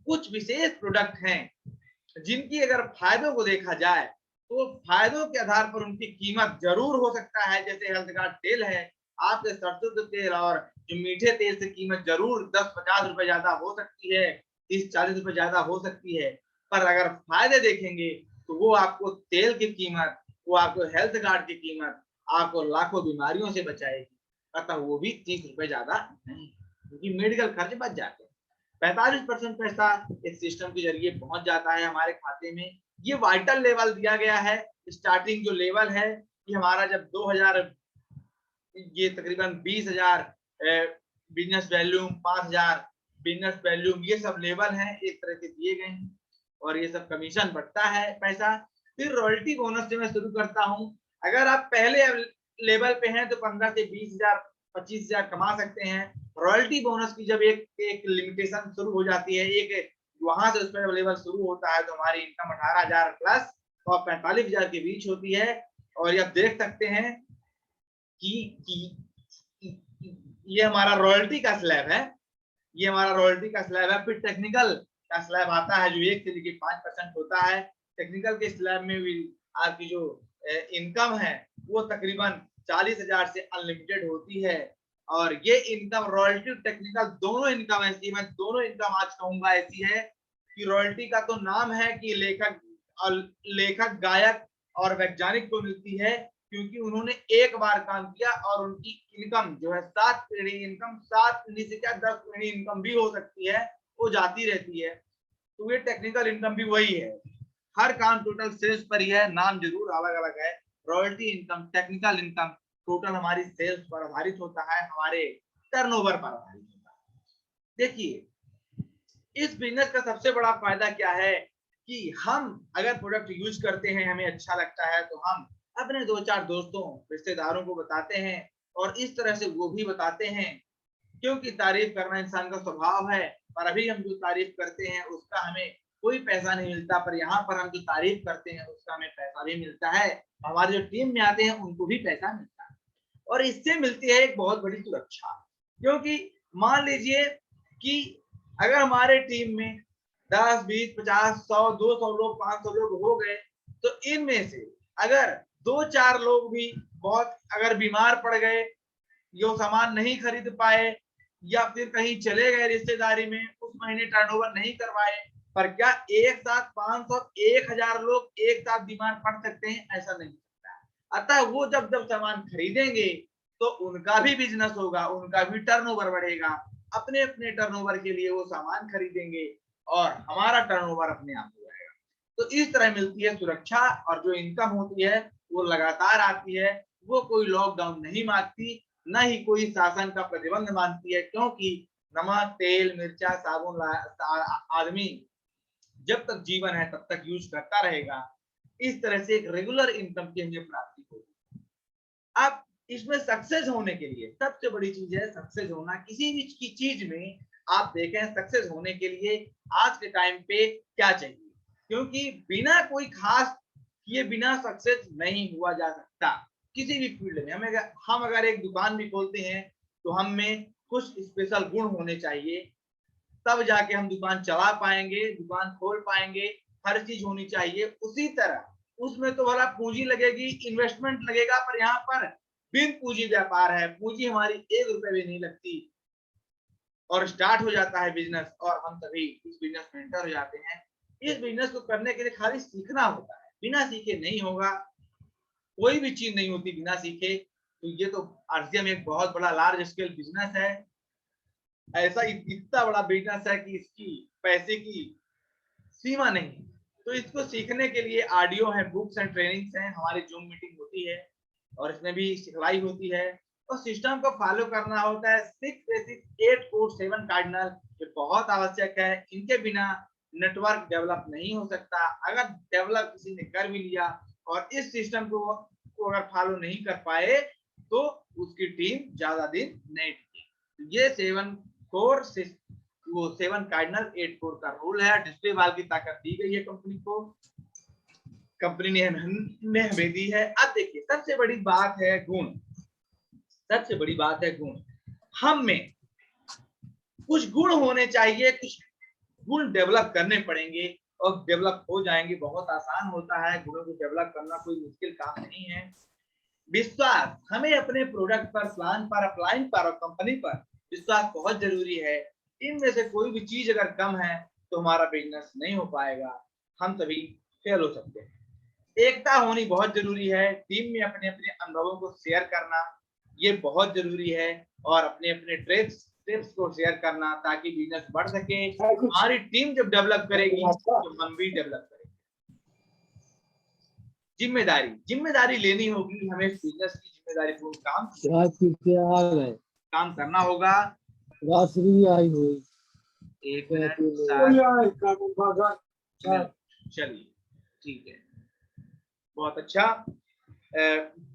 कुछ विशेष प्रोडक्ट हैं जिनकी अगर फायदों को देखा जाए तो फायदों के आधार पर उनकी कीमत जरूर हो सकता है। जैसे हेल्थ गार्ड तेल है, आपके सरसों के तेल और जो मीठे तेल से कीमत जरूर 10-50 रुपए ज्यादा हो सकती है, 30-40 रुपए ज्यादा हो सकती है, पर अगर फायदे देखेंगे तो वो आपको तेल की कीमत, वो आपको हेल्थ गार्ड की कीमत आपको लाखों बीमारियों से बचाएगी। अतः वो भी 30 रुपए ज्यादा नहीं, क्योंकि मेडिकल खर्च बच जाते हैं। 45% पैसा इस सिस्टम के जरिए पहुंच जाता है हमारे खाते में। ये वाइटल लेवल दिया गया है, स्टार्टिंग जो लेवल है कि हमारा जब 2000 ये तकरीबन 20,000 बिजनेस वैल्यूम, 5,000 बिजनेस वैल्यूम, ये सब लेवल हैं एक तरह के दिए गए हैं और ये सब कमीशन बढ़ता है पैसा। फिर रॉयल्टी बोनस से मैं शुरू करता हूं। अगर आप पहले लेवल पे हैं तो 15 से 20,000 25,000 कमा सकते हैं। रॉयल्टी बोनस की जब एक लिमिटेशन शुरू हो जाती है, एक वहां से उसमें लेवल शुरू होता है तो हमारी इनकम 18,000 प्लस और 45,000 के बीच होती है। और ये आप देख सकते हैं कि ये हमारा रॉयल्टी का स्लैब है, ये हमारा रॉयल्टी का स्लैब है। फिर टेक्निकल का स्लैब आता है जो 1 से लेकर 5% होता है। टेक्निकल के स्लैब में भी आपकी जो इनकम है वो तकरीबन 40,000 से अनलिमिटेड होती है। और ये इनकम रॉयल्टी टेक्निकल दोनों इनकम ऐसी, मैं दोनों इनकम आज कहूंगा ऐसी है कि रॉयल्टी का तो नाम है कि लेखक गायक और वैज्ञानिक को मिलती है, क्योंकि उन्होंने एक बार काम किया और उनकी इनकम जो है 7 पीढ़ी इनकम, 7 पीढ़ी से क्या 10 पीढ़ी इनकम भी हो सकती है, वो जाती रहती है। तो ये टेक्निकल इनकम भी वही है। हर काम टोटल सेल्स पर ही है, नाम जरूर अलग अलग है। Royalty income, technical income total हमारी सेल्स पर आधारित होता है, हमारे टर्नओवर पर आधारित होता है। देखिए इस बिजनेस का सबसे बड़ा फायदा क्या है कि हम अगर प्रोडक्ट यूज करते हैं, हमें अच्छा लगता है तो हम अपने 2-4 दोस्तों रिश्तेदारों को बताते हैं और इस तरह से वो भी बताते हैं, क्योंकि तारीफ करना इंसान का स्वभाव है। पर अभी हम जो तारीफ करते हैं उसका हमें कोई पैसा नहीं मिलता, पर यहाँ पर हम जो तारीफ करते हैं उसका हमें पैसा भी मिलता है। हमारे जो टीम में आते हैं उनको भी पैसा मिलता है और इससे मिलती है एक बहुत बड़ी सुरक्षा। क्योंकि मान लीजिए कि अगर हमारे टीम में 10, 20, 50, 100, 200 लोग, 500 लोग हो गए तो इनमें से अगर 2-4 लोग भी बहुत अगर बीमार पड़ गए, यो सामान नहीं खरीद पाए या फिर कहीं चले गए रिश्तेदारी में, उस महीने टर्नओवर नहीं करवाए, पर क्या एक साथ 500, 1000 लोग एक साथ बीमार पड़ सकते हैं? ऐसा नहीं सकता है। अतः वो जब जब सामान खरीदेंगे तो उनका भी बिजनेस होगा, उनका भी टर्नओवर बढ़ेगा। अपने अपने टर्नओवर के लिए वो सामान खरीदेंगे और हमारा टर्नओवर अपने आप हो जाएगा। तो इस तरह मिलती है सुरक्षा और जो इनकम होती है वो लगातार आती है। वो कोई लॉकडाउन नहीं मानती, न ही कोई शासन का प्रतिबंध मानती है, क्योंकि नमक, तेल, मिर्चा, साबुन आदमी जब तक जीवन है तब तक यूज करता रहेगा। इस तरह से एक रेगुलर इनकम की हमें प्राप्ति होगी। अब इसमें सक्सेस होने के लिए सबसे बड़ी चीज है सक्सेस होना। किसी भी की चीज में आप देखें, सक्सेस होने के लिए आज के टाइम पे क्या चाहिए, क्योंकि बिना कोई खास किए बिना सक्सेस नहीं हुआ जा सकता किसी भी फील्ड में। हम अगर एक दुकान भी खोलते हैं तो हम में कुछ स्पेशल गुण होने चाहिए, तब जाके हम दुकान चला पाएंगे, दुकान खोल पाएंगे। हर चीज होनी चाहिए। उसी तरह उसमें तो भला पूंजी लगेगी, इन्वेस्टमेंट लगेगा, पर यहाँ पर बिन पूंजी व्यापार है। पूंजी हमारी 1 रुपए भी नहीं लगती और स्टार्ट हो जाता है बिजनेस और हम सभी इस बिजनेस में एंटर हो जाते हैं। इस बिजनेस को करने के लिए खाली सीखना होता है, बिना सीखे नहीं होगा। कोई भी चीज नहीं होती बिना सीखे। तो ये तो आरसीएम एक बहुत बड़ा लार्ज स्केल बिजनेस है, ऐसा इतना बड़ा बिजनेस है कि इसकी पैसे की सीमा नहीं है। तो इसको सीखने के लिए ऑडियो है, बुक्स एंड ट्रेनिंग्स हैं, हमारी जूम मीटिंग होती है और इसमें भी सिखलाई होती है और सिस्टम को फॉलो करना होता है। 6 बेसिक, 8 कोर, 7 कार्डिनल, ये बहुत आवश्यक है। इनके बिना नेटवर्क डेवलप नहीं हो सकता। अगर डेवलप किसी ने कर भी लिया और इस सिस्टम को अगर फॉलो नहीं कर पाए तो उसकी टीम ज्यादा दिन नहीं टिके। ये 7 कोर वो 7 कार्डिनल 8 4 का रूल है। डिस्प्ले वाल की ताकत दी गई है कंपनी को, कंपनी ने हमें दी है। अब देखिए सबसे बड़ी बात है गुण, सबसे बड़ी बात है गुण। हम में कुछ गुण होने चाहिए, कुछ गुण डेवलप करने पड़ेंगे और डेवलप हो जाएंगे। बहुत आसान होता है, गुणों को डेवलप करना कोई मुश्किल काम नहीं है। विश्वास, हमें अपने प्रोडक्ट पर, प्लान पर, अप्लाइन पर और कंपनी पर विश्वास बहुत जरूरी है। इनमें से कोई भी चीज अगर कम है तो हमारा बिजनेस नहीं हो पाएगा, हम तभी फेल हो सकते हैं। एकता होनी बहुत जरूरी है, टीम में अपने अपने अनुभवों को शेयर करना ये बहुत जरूरी है, और अपने अपने टिप्स को शेयर करना ताकि बिजनेस बढ़ सके। हमारी टीम जब डेवलप करेगी तो हम भी डेवलप करेंगे। जिम्मेदारी, जिम्मेदारी लेनी होगी, हमें बिजनेस की जिम्मेदारी पूर्ण काम करना होगा। एक मिनट, चलिए ठीक है, बहुत अच्छा।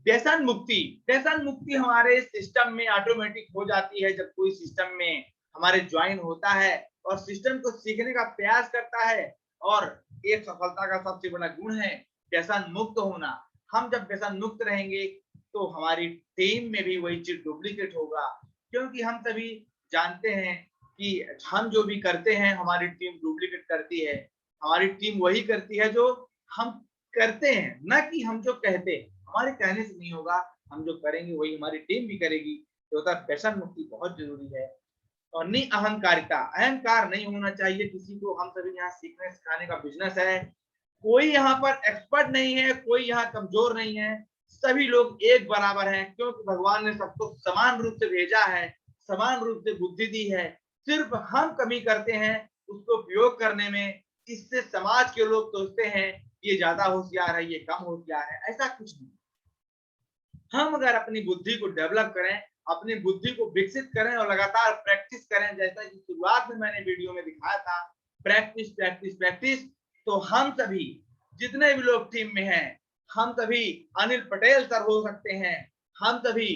व्यसन मुक्ति, व्यसन मुक्ति हमारे सिस्टम में ऑटोमेटिक हो जाती है जब कोई सिस्टम में हमारे ज्वाइन होता है और सिस्टम को सीखने का प्रयास करता है। और एक सफलता का सबसे बड़ा गुण है व्यसन मुक्त होना। हम जब व्यसन मुक्त रहेंगे तो हमारी टीम में भी वही चीज डुप्लीकेट होगा, क्योंकि हम सभी जानते हैं कि हम जो भी करते हैं हमारी टीम डुप्लीकेट करती है। हमारी टीम वही करती है जो हम करते हैं, न कि हम जो कहते हैं। हमारे कहने से नहीं होगा, हम जो करेंगे वही हमारी टीम भी करेगी। तो व्यसन मुक्ति बहुत जरूरी है। और निअहंकारिता, अहंकार नहीं होना चाहिए किसी को। हम सभी यहाँ सीखने सिखाने का बिजनेस है, कोई यहाँ पर एक्सपर्ट नहीं है, कोई यहाँ कमजोर नहीं है, सभी लोग एक बराबर हैं, क्योंकि भगवान ने सबको समान रूप से भेजा है, समान रूप से बुद्धि दी है। सिर्फ हम कमी करते हैं उसको उपयोग करने में। इससे समाज के लोग सोचते हैं ये ज्यादा होशियार है, ये कम होशियार है, ऐसा कुछ नहीं। हम अगर अपनी बुद्धि को डेवलप करें, अपनी बुद्धि को विकसित करें और लगातार प्रैक्टिस करें, जैसा कि शुरुआत में मैंने वीडियो में दिखाया था, प्रैक्टिस प्रैक्टिस प्रैक्टिस, तो हम सभी जितने भी लोग टीम में हैं, हम सभी अनिल पटेल सर हो सकते हैं, हम सभी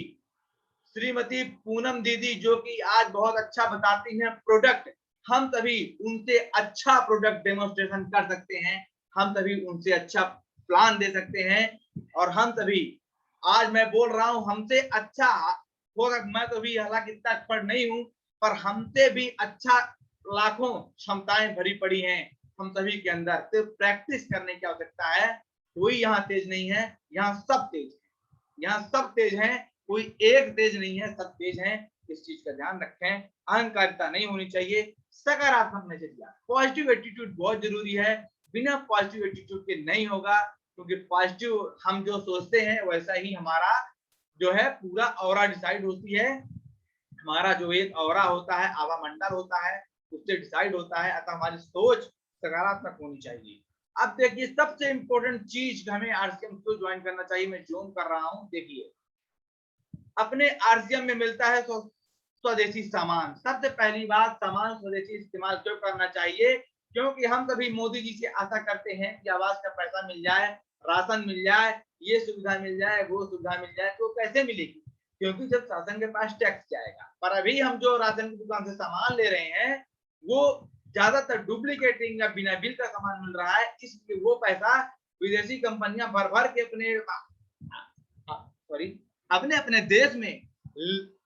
श्रीमती पूनम दीदी जो कि आज बहुत अच्छा बताती हैं प्रोडक्ट, हम सभी उनसे अच्छा प्रोडक्ट डेमोन्स्ट्रेशन कर सकते हैं, हम सभी उनसे अच्छा प्लान दे सकते हैं। और हम सभी, आज मैं बोल रहा हूं हमसे अच्छा होगा, मैं तो भी हालांकि इतना एक्सपर्ट नहीं हूं, पर हमसे भी अच्छा लाखों क्षमताएं भरी पड़ी हैं हम सभी के अंदर। सिर्फ प्रैक्टिस करने की आवश्यकता है। कोई यहाँ तेज नहीं है, यहाँ सब तेज है, यहाँ सब तेज हैं, कोई एक तेज नहीं है, सब तेज हैं। इस चीज का ध्यान रखें। अहंकारिता नहीं होनी चाहिए, सकारात्मक नजरिया, पॉजिटिव एटीट्यूड बहुत जरूरी है। बिना पॉजिटिव एटीट्यूड के नहीं होगा, क्योंकि पॉजिटिव हम जो सोचते हैं वैसा ही हमारा जो है पूरा ऑरा डिसाइड होती है। हमारा जो एक ऑरा होता है, आभा मंडल होता है, उससे डिसाइड होता है। अतः हमारी सोच सकारात्मक होनी चाहिए। अब देखिए सबसे इंपॉर्टेंट चीज हमें आरसीएम क्यों ज्वाइन करना चाहिए, मैं जूम कर रहा हूं। देखिए अपने आरसीएम में मिलता है स्वदेशी सामान। सबसे पहली बात, सामान स्वदेशी इस्तेमाल क्यों करना चाहिए? क्योंकि हम सभी मोदी जी से आशा करते हैं कि आवास का पैसा मिल जाए, राशन मिल जाए, ये सुविधा मिल जाए, वो सुविधा मिल जाए। तो कैसे मिलेगी? क्योंकि जब शासन के पास टैक्स जाएगा। पर अभी हम जो राशन की दुकान से सामान ले रहे हैं वो ज्यादातर डुप्लीकेटिंग या बिना बिल का सामान मिल रहा है, इसलिए वो पैसा विदेशी कंपनियां भर भर के अपने देश में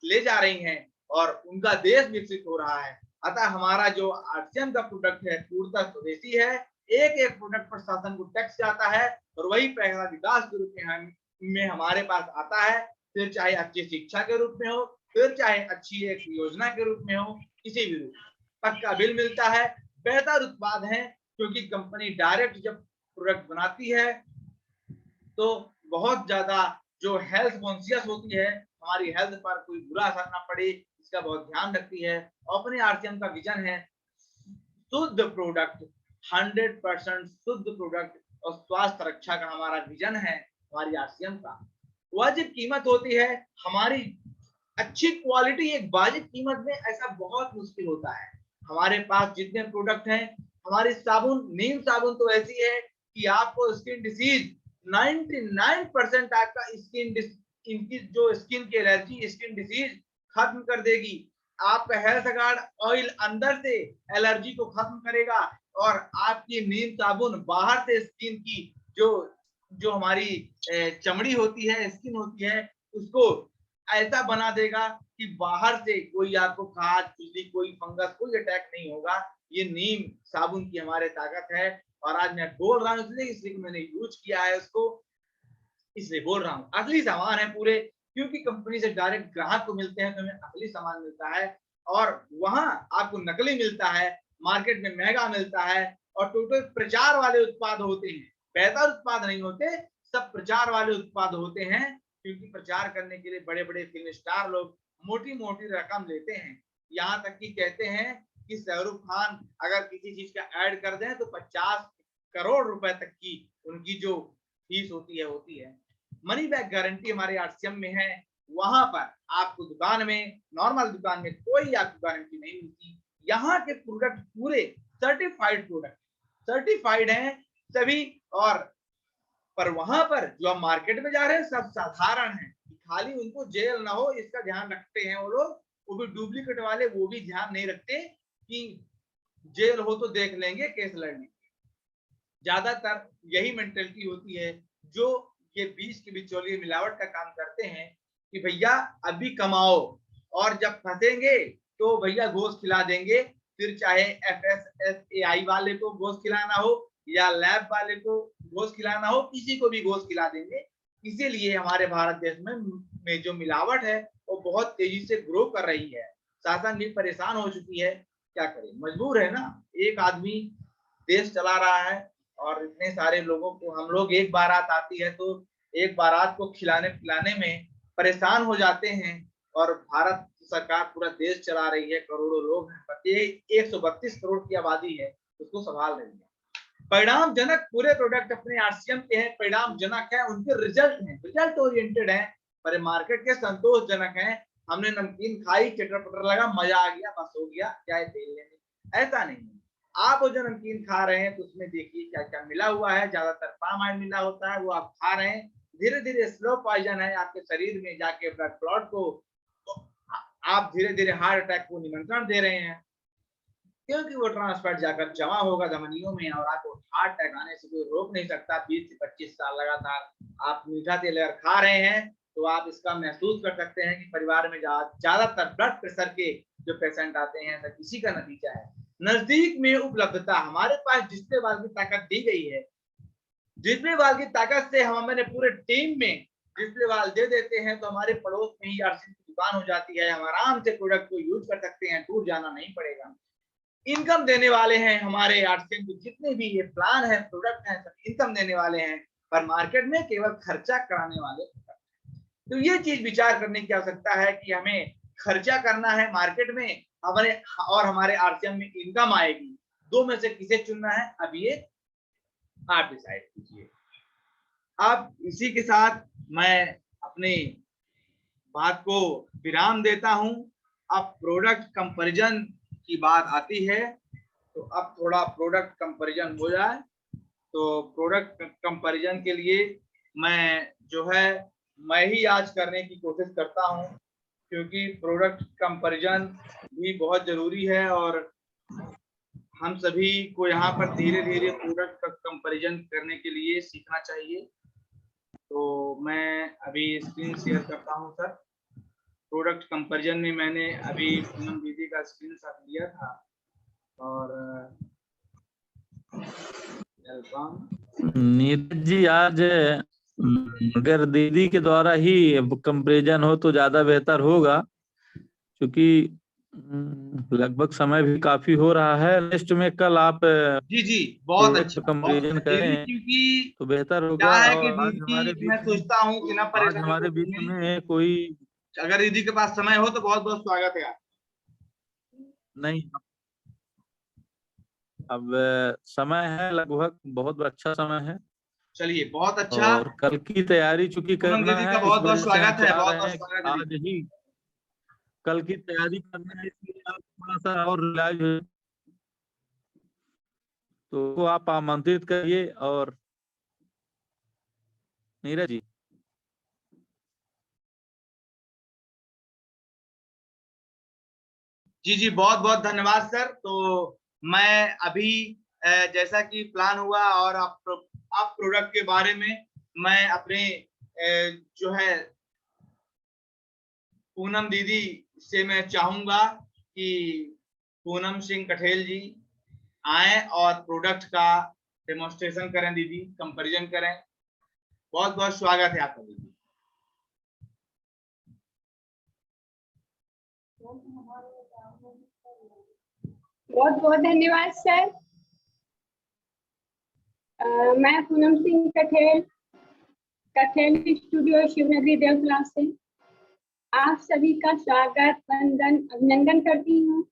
ले जा रही हैं और उनका देश विकसित हो रहा है। अतः हमारा जो आरसीएम का प्रोडक्ट है पूर्णतः स्वदेशी है। एक एक प्रोडक्ट पर शासन को टैक्स जाता है और वही पैसा विकास के रूप में हमारे पास आता है। फिर चाहे अच्छी शिक्षा के रूप में हो, फिर चाहे अच्छी एक योजना के रूप में हो, किसी भी रूप में पक्का बिल मिलता है। बेहतर उत्पाद है, क्योंकि कंपनी डायरेक्ट जब प्रोडक्ट बनाती है तो बहुत ज्यादा जो हेल्थ कॉन्शियस होती है, हमारी हेल्थ पर कोई बुरा असर ना पड़े, इसका बहुत ध्यान रखती है। अपने आरसीएम का विजन है शुद्ध प्रोडक्ट, 100% शुद्ध प्रोडक्ट और स्वास्थ्य रक्षा का हमारा विजन है हमारी आरसीएम का। वाजिब कीमत होती है हमारी, अच्छी क्वालिटी एक वाजिब कीमत में ऐसा बहुत मुश्किल होता है। हमारे पास जितने प्रोडक्ट हैं, हमारी साबुन, नीम साबुन तो ऐसी है कि आपको स्किन डिसीज 99% आपका स्किन, इनकी जो स्किन की एलर्जी, स्किन डिसीज खत्म कर देगी। आपका हेल्थ गार्ड ऑयल अंदर से एलर्जी को खत्म करेगा और आपकी नीम साबुन बाहर से स्किन की जो हमारी चमड़ी होती है, स्किन होती है, उसको ऐसा बना देगा कि बाहर से कोई आपको खाज, खुजली, कोई फंगस, कोई अटैक नहीं होगा। ये नीम साबुन की हमारे ताकत है। और आज मैं बोल रहा हूँ इसलिए मैंने यूज किया है उसको, इसलिए बोल रहा हूँ। असली सामान है पूरे, क्योंकि कंपनी से डायरेक्ट ग्राहक को मिलते हैं तो हमें असली सामान मिलता है, और वहां आपको नकली मिलता है, मार्केट में महंगा मिलता है, और टोटल प्रचार वाले उत्पाद होते हैं, बेहतर उत्पाद नहीं होते, सब प्रचार वाले उत्पाद होते हैं। क्योंकि प्रचार करने के लिए बड़े बड़े फिल्म स्टार लोग मोटी मोटी रकम लेते हैं। यहाँ तक कि कहते हैं कि शाहरुख खान अगर किसी चीज का ऐड कर दें तो 50 करोड़ रुपए तक की उनकी जो फीस होती है। मनी बैक गारंटी हमारे आरसीएम में है। वहां पर आपको दुकान में, नॉर्मल दुकान में कोई आपको गारंटी नहीं मिलती। यहाँ के प्रोडक्ट पूरे सर्टिफाइड प्रोडक्ट, सर्टिफाइड हैं सभी। और पर वहां पर जो हम मार्केट में जा रहे हैं सब साधारण है, खाली उनको जेल ना हो इसका ध्यान रखते हैं वो लोग। वो भी डुप्लीकेट वाले, वो भी ध्यान नहीं रखते कि जेल हो तो देख लेंगे, केस लड़ लेंगे। ज्यादातर यही मेंटेलिटी होती है जो ये बीच के बिचौलिए मिलावट का काम करते हैं कि भैया अभी कमाओ और जब फंसेंगे तो भैया घोष खिला देंगे। फिर चाहे FSSAI वाले को घोष खिलाना हो या लैब वाले को घोष खिलाना हो, किसी को भी घोष खिला देंगे। इसीलिए हमारे भारत देश में जो मिलावट है वो बहुत तेजी से ग्रो कर रही है। शासन भी परेशान हो चुकी है, क्या करें, मजबूर है ना। एक आदमी देश चला रहा है और इतने सारे लोगों को, हम लोग एक बारात आती है तो एक बारात को खिलाने पिलाने में परेशान हो जाते हैं, और भारत सरकार पूरा देश चला रही है, करोड़ों लोग हैं, 132 करोड़ की आबादी है, उसको संभाल रही है। परिणाम जनक पूरे प्रोडक्ट अपने आरसीएम के हैं, परिणाम जनक है, उनके रिजल्ट हैं, रिजल्ट ओरिएंटेड है, पर मार्केट के संतोषजनक है। हमने नमकीन खाई, चटर पटर लगा, मजा आ गया, बस हो गया, चाहे तेल लेने, ऐसा नहीं है। आप जो नमकीन खा रहे हैं तो उसमें देखिए क्या क्या मिला हुआ है। ज्यादातर पाम ऑयल मिला होता है, वो आप खा रहे हैं, धीरे धीरे स्लो पॉइजन है आपके शरीर में जाके ब्लड क्लॉट को, तो आप धीरे धीरे हार्ट अटैक को निमंत्रण दे रहे हैं, क्योंकि वो ट्रांसफर जाकर जमा होगा धमनियों में और आपको हार्ट अटैक आने से कोई रोक नहीं सकता। 20 से 25 साल लगातार आप मीठा तेल अगर खा रहे हैं तो आप इसका महसूस कर सकते हैं कि परिवार में ज्यादातर ब्लड प्रेशर के जो पेशेंट आते हैं सब इसी का नतीजा है। नजदीक में उपलब्धता, हमारे पास डिस्प्ले वाल की ताकत दी गई है, डिस्प्ले वाल की ताकत से हम अपने पूरे टीम में डिस्प्ले वाल दे देते हैं तो हमारे पड़ोस में ही आरसीएम की दुकान हो जाती है, हम आराम से प्रोडक्ट को यूज कर सकते हैं, दूर जाना नहीं पड़ेगा। इनकम देने वाले हैं हमारे आरसीएम के जितने भी ये प्लान है, प्रोडक्ट हैं, सब इनकम देने वाले हैं, पर मार्केट में केवल खर्चा कराने वाले। तो ये चीज विचार करने की आवश्यकता है कि हमें खर्चा करना है मार्केट में हमारे, और हमारे आरसीएम में इनकम आएगी, दो में से किसे चुनना है अब ये आप डिसाइड कीजिए। अब इसी के साथ मैं अपनी बात को विराम देता हूं। अब प्रोडक्ट कंपैरिजन की बात आती है तो अब थोड़ा प्रोडक्ट कंपैरिजन हो जाए। तो प्रोडक्ट कंपैरिजन के लिए मैं ही आज करने की कोशिश करता हूं, क्योंकि प्रोडक्ट कंपैरिजन भी बहुत जरूरी है और हम सभी को यहाँ पर धीरे धीरे प्रोडक्ट कंपैरिजन करने के लिए सीखना चाहिए। तो मैं अभी स्क्रीन शेयर करता हूँ सर। प्रोडक्ट कंपैरिजन में मैंने अभी पूनम दीदी का स्क्रीनशॉट लिया था और नीरज जी आज अगर दीदी के द्वारा ही कंपैरिजन हो तो ज्यादा बेहतर होगा, क्योंकि लगभग समय भी काफी हो रहा है। नेक्स्ट में कल आप जी बहुत अच्छा कंपैरिजन करें क्योंकि तो बेहतर होगा। क्या है कि और आज हमारे दीदी, मैं बीच में सोचता हूँ कि ना आज परेशान हमारे बीच में कोई अगर दीदी के पास समय हो तो बहुत बहुत स्वागत है। नहीं, अब समय है, लगभग बहुत अच्छा समय है। चलिए बहुत अच्छा, और कल की तैयारी चूंकि पूनम करना दीदी है का इस बहुत बहुत वजह से हम स्वागत है, चाह बहुत रहे बहुत हैं कि स्वागत है आज दीदी। ही कल की तैयारी करना है, इसलिए आप थोड़ा सा और रिलैक्स हो तो आप आमंत्रित करिए। और नीरज जी जी जी, बहुत बहुत धन्यवाद सर। तो मैं अभी जैसा कि प्लान हुआ और आप प्रोडक्ट के बारे में मैं अपने जो है पूनम दीदी से मैं चाहूंगा कि पूनम सिंह कठेल जी आए और प्रोडक्ट का डेमोन्स्ट्रेशन करें, दीदी कंपैरिजन करें। बहुत बहुत स्वागत है आपका दीदी। बहुत बहुत धन्यवाद सर। मैं पूनम सिंह कठेल स्टूडियो शिवनगरी देवतला से आप सभी का स्वागत, वंदन, अभिनंदन करती हूँ।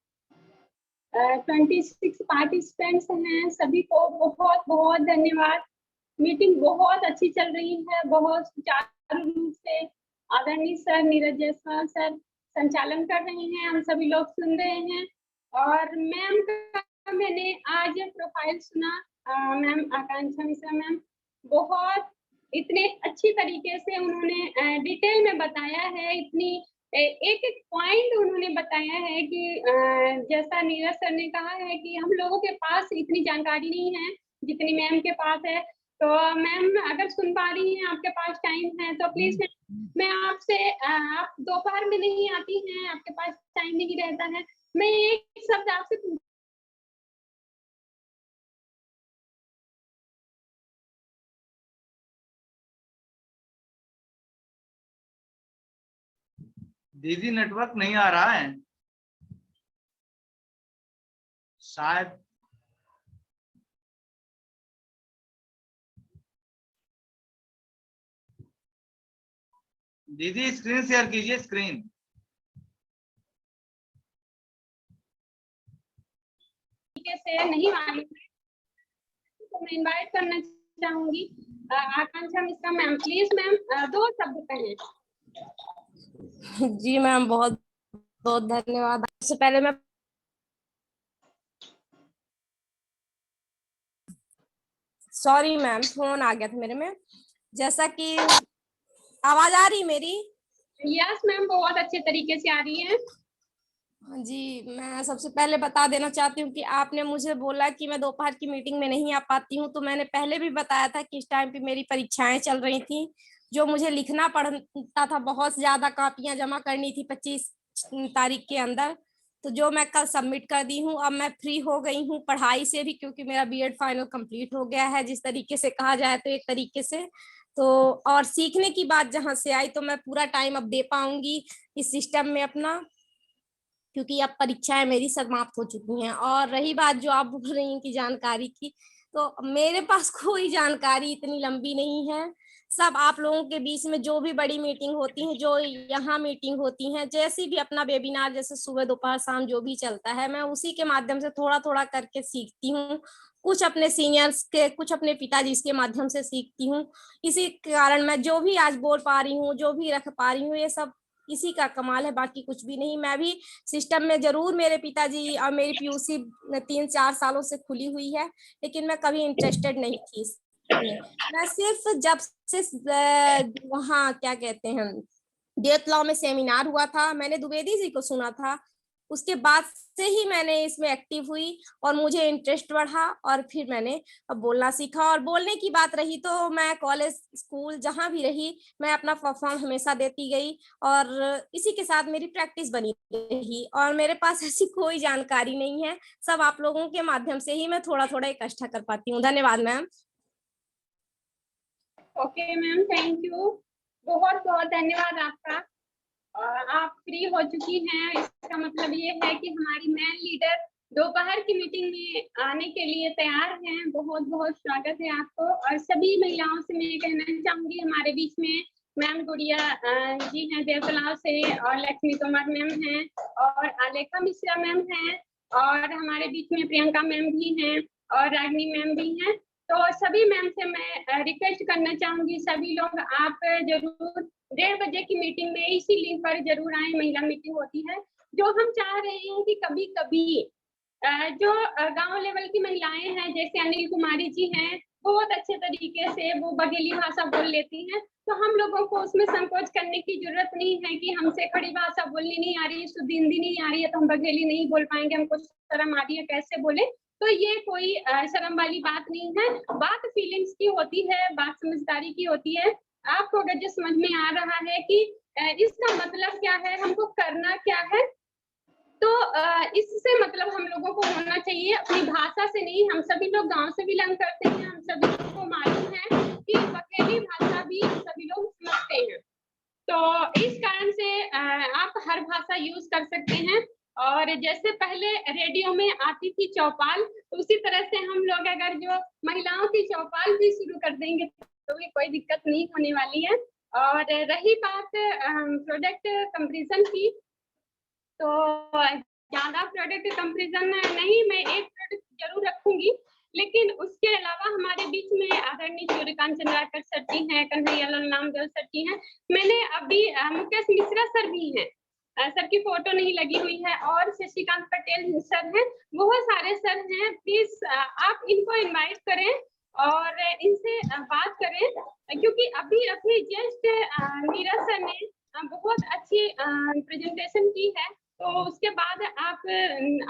26 पार्टिसिपेंट्स हैं, सभी को बहुत बहुत धन्यवाद। मीटिंग बहुत अच्छी चल रही है, बहुत सुचारू रूप से आदरणीय सर नीरज जायसवाल सर संचालन कर रहे हैं, हम सभी लोग सुन रहे हैं। और मैम का मैंने आज प्रोफाइल सुना, मैम आकांक्षा मिश्रा मैम बहुत इतने अच्छी तरीके से उन्होंने डिटेल में बताया है, इतनी एक एक पॉइंट उन्होंने बताया है कि जैसा नीरज सर ने कहा है कि हम लोगों के पास इतनी जानकारी नहीं है जितनी मैम के पास है। तो मैम अगर सुन पा रही हैं, आपके पास टाइम है तो प्लीज मैं आपसे, आप दोपहर में नहीं आती हैं, आपके पास टाइम नहीं रहता है, मैं एक शब्द आपसे दीदी नेटवर्क नहीं आ रहा है शायद। दीदी स्क्रीन शेयर कीजिए, स्क्रीन। से नहीं मालूम तो मैं इनवाइट करना चाहूंगी आकांक्षा मिश्रा मैम, प्लीज मैम 2 शब्द कहें। जी मैम, बहुत बहुत धन्यवाद। सबसे पहले मैं सॉरी मैम, फोन आ गया था मेरे में। जैसा कि आवाज आ रही मेरी? यस मैम, बहुत अच्छे तरीके से आ रही है। जी, मैं सबसे पहले बता देना चाहती हूँ कि आपने मुझे बोला कि मैं दोपहर की मीटिंग में नहीं आ पाती हूँ, तो मैंने पहले भी बताया था कि इस टाइम पे मेरी परीक्षाएं चल रही थी, जो मुझे लिखना पड़ता था, बहुत ज्यादा कॉपियां जमा करनी थी 25 तारीख के अंदर, तो जो मैं कल सबमिट कर दी हूँ। अब मैं फ्री हो गई हूँ पढ़ाई से भी, क्योंकि मेरा बीएड फाइनल कंप्लीट हो गया है, जिस तरीके से कहा जाए तो एक तरीके से। तो और सीखने की बात जहाँ से आई, तो मैं पूरा टाइम अब दे पाऊंगी इस सिस्टम में अपना, क्योंकि अब परीक्षाएं मेरी समाप्त हो चुकी हैं। और रही बात जो आप बोल रही हैं कि जानकारी की, तो मेरे पास कोई जानकारी इतनी लंबी नहीं है। सब आप लोगों के बीच में जो भी बड़ी मीटिंग होती है, जो यहाँ मीटिंग होती है, जैसी भी अपना वेबिनार जैसे सुबह दोपहर शाम जो भी चलता है, मैं उसी के माध्यम से थोड़ा थोड़ा करके सीखती हूँ। कुछ अपने सीनियर्स के, कुछ अपने पिताजी के माध्यम से सीखती हूँ। इसी कारण मैं जो भी आज बोल पा रही हूँ, जो भी रख पा रही हूँ, ये सब इसी का कमाल है, बाकी कुछ भी नहीं। मैं भी सिस्टम में जरूर, मेरे पिताजी और मेरी पीयूसी 3-4 सालों से खुली हुई है, लेकिन मैं कभी इंटरेस्टेड नहीं थी इसमें। मैं सिर्फ जब से वहाँ क्या कहते हैं देवतलाव में सेमिनार हुआ था, मैंने द्विवेदी जी को सुना था, उसके बाद से ही मैंने इसमें एक्टिव हुई और मुझे इंटरेस्ट बढ़ा, और फिर मैंने अब बोलना सीखा। और बोलने की बात रही तो मैं कॉलेज स्कूल जहाँ भी रही, मैं अपना परफॉर्म हमेशा देती गई, और इसी के साथ मेरी प्रैक्टिस बनी रही। और मेरे पास ऐसी कोई जानकारी नहीं है, सब आप लोगों के माध्यम से ही मैं थोड़ा थोड़ा इकट्ठा कर पाती हूँ। धन्यवाद ma'am. Okay ma'am, thank you, बहुत बहुत धन्यवाद आपका। आप फ्री हो चुकी हैं, इसका मतलब ये है कि हमारी मैन लीडर दोपहर की मीटिंग में आने के लिए तैयार हैं। बहुत बहुत स्वागत है आपको। और सभी महिलाओं से मैं कहना चाहूंगी, हमारे बीच में मैम गुड़िया जी हैं देवतलाव से, और लक्ष्मी तोमर मैम हैं, और आलेखा मिश्रा मैम हैं, और हमारे बीच में प्रियंका मैम भी हैं, और रागिनी मैम भी हैं। तो सभी मैम से मैं रिक्वेस्ट करना चाहूंगी, सभी लोग आप जरूर 1:30 बजे की मीटिंग में इसी लिंक पर जरूर आए। महिला मीटिंग होती है, जो हम चाह रहे हैं कि कभी कभी जो गांव लेवल की महिलाएं हैं, जैसे अनिल कुमारी जी हैं, बहुत अच्छे तरीके से वो बघेली भाषा बोल लेती हैं। तो हम लोगों को उसमें संकोच करने की जरूरत नहीं है कि हमसे खड़ी भाषा बोलनी नहीं आ रही है, शुद्ध हिंदी नहीं आ रही है तो हम बघेली नहीं बोल पाएंगे, हमको शर्म आ रही है कैसे बोले। तो ये कोई शर्म वाली बात नहीं है, बात फीलिंग्स की होती है, बात समझदारी की होती है। आपको अगर जो समझ में आ रहा है कि इसका मतलब क्या है, हमको करना क्या है, तो इससे मतलब हम लोगों को होना चाहिए अपनी भाषा से नहीं। हम सभी लोग गांव से बिलोंग करते हैं, हम सभी लोगों को मालूम है कि बघेली भाषा भी सभी लोग समझते हैं। तो इस कारण से आप हर भाषा यूज कर सकते हैं। और जैसे पहले रेडियो में आती थी चौपाल, तो उसी तरह से हम लोग अगर जो महिलाओं की चौपाल भी शुरू कर देंगे तो भी कोई दिक्कत नहीं होने वाली है। और रही बात प्रोडक्ट कंपैरिजन की, तो ज्यादा प्रोडक्ट कंपैरिजन नहीं, मैं एक प्रोडक्ट जरूर रखूंगी, लेकिन उसके अलावा हमारे बीच में आदरणीय सूर्यकांत चंद्राकर सर जी हैं, कन्हैयालाल नामदेव सर जी हैं, मैंने अभी मुकेश मिश्रा सर भी हैं, सर की फोटो नहीं लगी हुई है, और शशिकांत पटेल सर हैं, बहुत सारे सर हैं। प्लीज आप इनको इनवाइट करें और इनसे बात करें, क्योंकि अभी अभी जस्ट नीरज सर ने बहुत अच्छी प्रेजेंटेशन की है। तो उसके बाद आप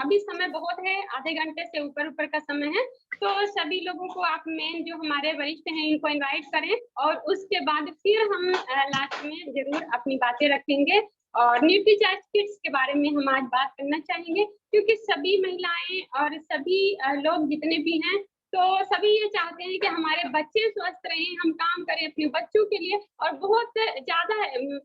अभी समय बहुत है, आधे घंटे से ऊपर का समय है, तो सभी लोगों को आप मेन जो हमारे वरिष्ठ हैं इनको इनवाइट करें, और उसके बाद फिर हम लास्ट में जरूर अपनी बातें रखेंगे। और न्यूट्रीचार्ज किट्स के बारे में हम आज बात करना चाहेंगे, क्योंकि सभी महिलाएं और सभी लोग जितने भी हैं, तो सभी ये चाहते हैं कि हमारे बच्चे स्वस्थ रहें, हम काम करें अपने बच्चों के लिए, और बहुत ज्यादा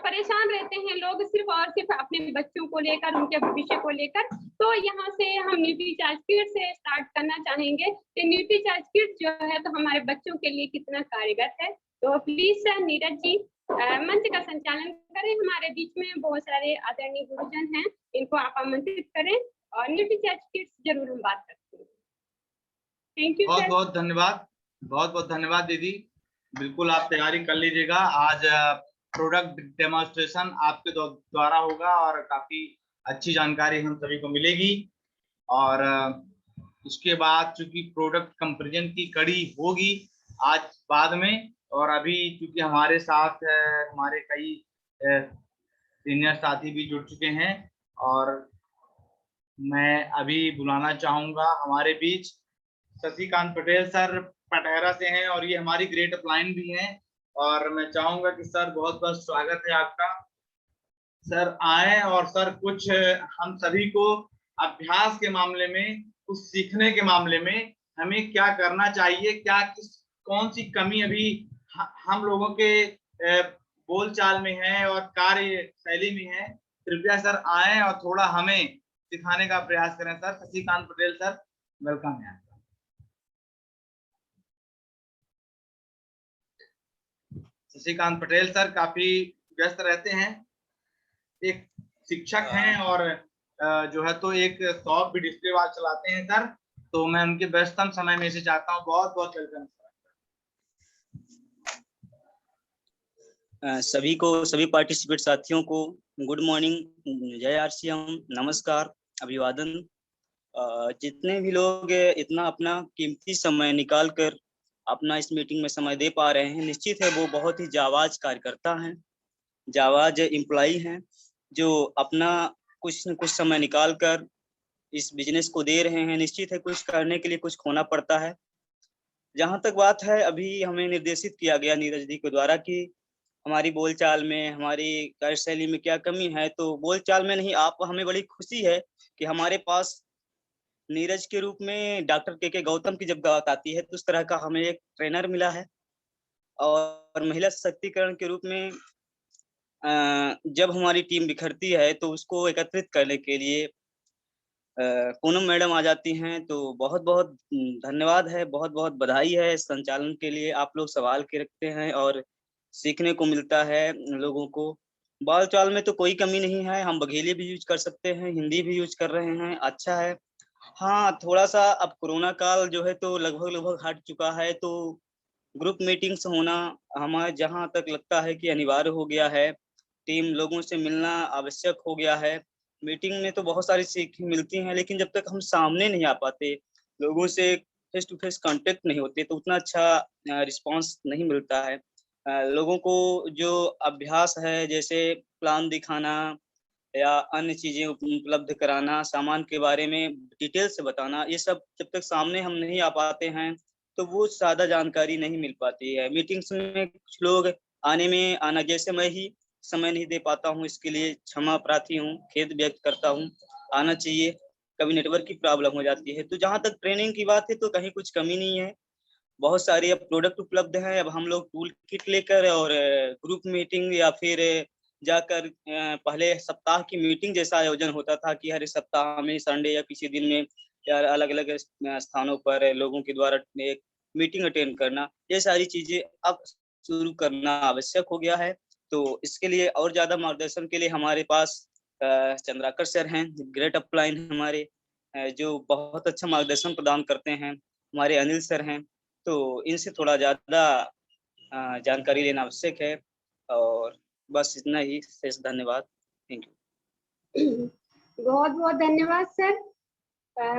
परेशान रहते हैं लोग सिर्फ और सिर्फ अपने बच्चों को लेकर, उनके भविष्य को लेकर। तो यहाँ से हम न्यूट्रीचार्ज किट से स्टार्ट करना चाहेंगे कि न्यूट्रीचार्ज किट जो है तो हमारे बच्चों के लिए कितना कारगर है। तो प्लीज सर नीरज जी मंच का संचालन करें। हमारे बीच में बहुत सारे आदरणीय गुरुजन हैं, इनको आप आमंत्रित करें और न्यूट्रीचार्ज किट्स जरूर हम बात करते हैं। थैंक यू बहुत सर। बहुत धन्यवाद, बहुत बहुत धन्यवाद दीदी। बिल्कुल आप तैयारी कर लीजिएगा, आज प्रोडक्ट डेमोन्स्ट्रेशन आपके द्वारा होगा और काफी अच्छी जानकारी हम सभी को मिलेगी। और उसके बाद चूंकि प्रोडक्ट कंपैरिजन की कड़ी होगी आज बाद में, और अभी क्योंकि हमारे साथ हमारे कई सीनियर साथी भी जुड़ चुके हैं, और मैं अभी बुलाना चाहूंगा हमारे बीच शशिकांत पटेल सर, पटहरा से हैं, और ये हमारी ग्रेट अपलाइन भी हैं, और मैं चाहूंगा कि सर बहुत बहुत स्वागत है आपका। सर आए और सर कुछ हम सभी को अभ्यास के मामले में, कुछ सीखने के मामले में हमें क्या करना चाहिए, क्या कौन सी कमी अभी हम लोगों के बोलचाल में है और कार्य शैली में है, कृपया सर आए और थोड़ा हमें सिखाने का प्रयास करें। Sir Shashikant Patel sir, welcome है। शशिकांत पटेल सर काफी व्यस्त रहते हैं, एक शिक्षक हैं, और जो है तो एक शॉप भी डिस्प्ले वाल चलाते हैं सर, तो मैं उनके व्यस्ततम समय में से चाहता हूँ। बहुत बहुत वेलकम सभी को, सभी पार्टिसिपेट साथियों को गुड मॉर्निंग, जय आरसीएम, नमस्कार, अभिवादन। जितने भी लोग इतना अपना कीमती समय निकाल कर अपना इस मीटिंग में समय दे पा रहे हैं, निश्चित है वो बहुत ही जाबाज कार्यकर्ता हैं, जाबाज एम्प्लॉई हैं, जो अपना कुछ न कुछ समय निकाल कर इस बिजनेस को दे रहे हैं। निश्चित है कुछ करने के लिए कुछ खोना पड़ता है। जहां तक बात है, अभी हमें निर्देशित किया गया नीरज जी के द्वारा कि हमारी बोलचाल में, हमारी कार्यशैली में क्या कमी है, तो बोलचाल में नहीं, आप हमें बड़ी खुशी है कि हमारे पास नीरज के रूप में डॉक्टर के गौतम की जब बात आती है तो उस तरह का हमें एक ट्रेनर मिला है। और महिला सशक्तिकरण के रूप में जब हमारी टीम बिखरती है तो उसको एकत्रित करने के लिए पूनम मैडम आ जाती हैं, तो बहुत बहुत धन्यवाद है, बहुत बहुत बधाई है। संचालन के लिए आप लोग सवाल के रखते हैं और सीखने को मिलता है लोगों को। बाल चाल में तो कोई कमी नहीं है, हम बघेली भी यूज कर सकते हैं, हिंदी भी यूज कर रहे हैं, अच्छा है। हाँ, थोड़ा सा अब कोरोना काल जो है तो लगभग हट चुका है, तो ग्रुप मीटिंग्स होना हमारे जहाँ तक लगता है कि अनिवार्य हो गया है। टीम लोगों से मिलना आवश्यक हो गया है। मीटिंग में तो बहुत सारी सीख मिलती हैं, लेकिन जब तक हम सामने नहीं आ पाते, लोगों से फेस टू फेस कांटेक्ट नहीं होते तो उतना अच्छा रिस्पांस नहीं मिलता है। लोगों को जो अभ्यास है, जैसे प्लान दिखाना या अन्य चीजें उपलब्ध कराना, सामान के बारे में डिटेल से बताना, ये सब जब तक सामने हम नहीं आ पाते हैं तो वो ज्यादा जानकारी नहीं मिल पाती है। मीटिंग्स में कुछ लोग आने में आना, जैसे मैं ही समय नहीं दे पाता हूँ, इसके लिए क्षमा प्रार्थी हूँ, खेद व्यक्त करता हूँ। आना चाहिए, कभी नेटवर्क की प्रॉब्लम हो जाती है। तो जहाँ तक ट्रेनिंग की बात है तो कहीं कुछ कमी नहीं है, बहुत सारे अब प्रोडक्ट उपलब्ध हैं। अब हम लोग टूल किट लेकर और ग्रुप मीटिंग या फिर जाकर पहले सप्ताह की मीटिंग जैसा आयोजन होता था कि हर सप्ताह में संडे या किसी दिन में या अलग अलग स्थानों पर लोगों के द्वारा एक मीटिंग अटेंड करना, ये सारी चीजें अब शुरू करना आवश्यक हो गया है। तो इसके लिए और ज्यादा मार्गदर्शन के लिए हमारे पास चंद्राकर सर हैं, ग्रेट अपलाइन हमारे, जो बहुत अच्छा मार्गदर्शन प्रदान करते हैं। हमारे अनिल सर हैं, तो इनसे थोड़ा ज्यादा जानकारी लेना आवश्यक है। और बस इतना ही, शेष धन्यवाद, थैंक यू। बहुत बहुत धन्यवाद सर,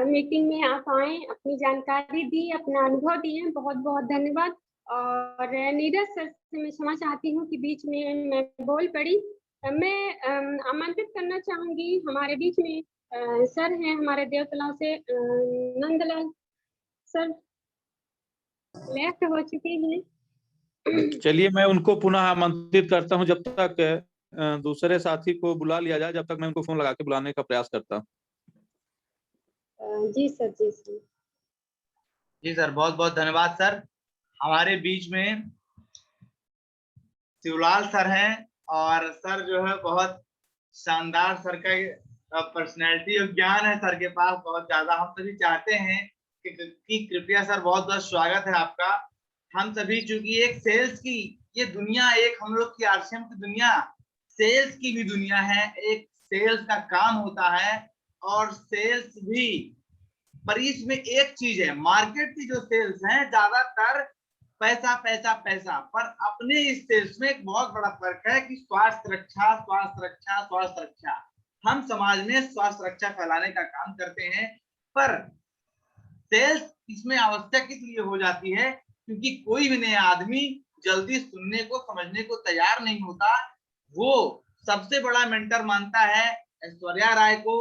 मीटिंग में आप आए, अपनी जानकारी दी, अपना अनुभव दिए, बहुत बहुत धन्यवाद। और नीरज सर से मैं क्षमा चाहती हूँ कि बीच में मैं बोल पड़ी। मैं आमंत्रित करना चाहूंगी, हमारे बीच में सर हैं हमारे देवतला से, नंदलाल सर लेफ्ट हो चुके हैं। चलिए मैं उनको पुनः आमंत्रित करता हूं, जब तक दूसरे साथी को बुला लिया जाए, जब तक मैं उनको फोन लगा के बुलाने का प्रयास करता हूं। जी सर, जी सर। जी सर, बहुत बहुत धन्यवाद सर। हमारे बीच में शिवलाल सर हैं, और सर जो है बहुत शानदार, सर का पर्सनैलिटी और ज्ञान है सर के पास बहुत ज्यादा। हम सभी चाहते हैं कि कृपया सर, बहुत बहुत स्वागत है आपका। हम सभी चूंकि एक सेल्स की ये दुनिया, एक हम लोग की आरसीएम की दुनिया सेल्स की भी दुनिया है, एक सेल्स का काम होता है और सेल्स भी, पर इसमें एक चीज है, मार्केट की जो सेल्स है ज्यादातर पैसा पैसा पैसा, पर अपने इस सेल्स में एक बहुत बड़ा फर्क है कि स्वास्थ्य रक्षा, स्वास्थ्य रक्षा, स्वास्थ्य रक्षा। हम समाज में स्वास्थ्य रक्षा फैलाने का काम करते हैं, पर सेल्स इसमें आवश्यक इसलिए हो जाती है क्योंकि कोई भी नया आदमी जल्दी सुनने को समझने को तैयार नहीं होता। वो सबसे बड़ा मेंटर मानता है ऐश्वर्या राय को,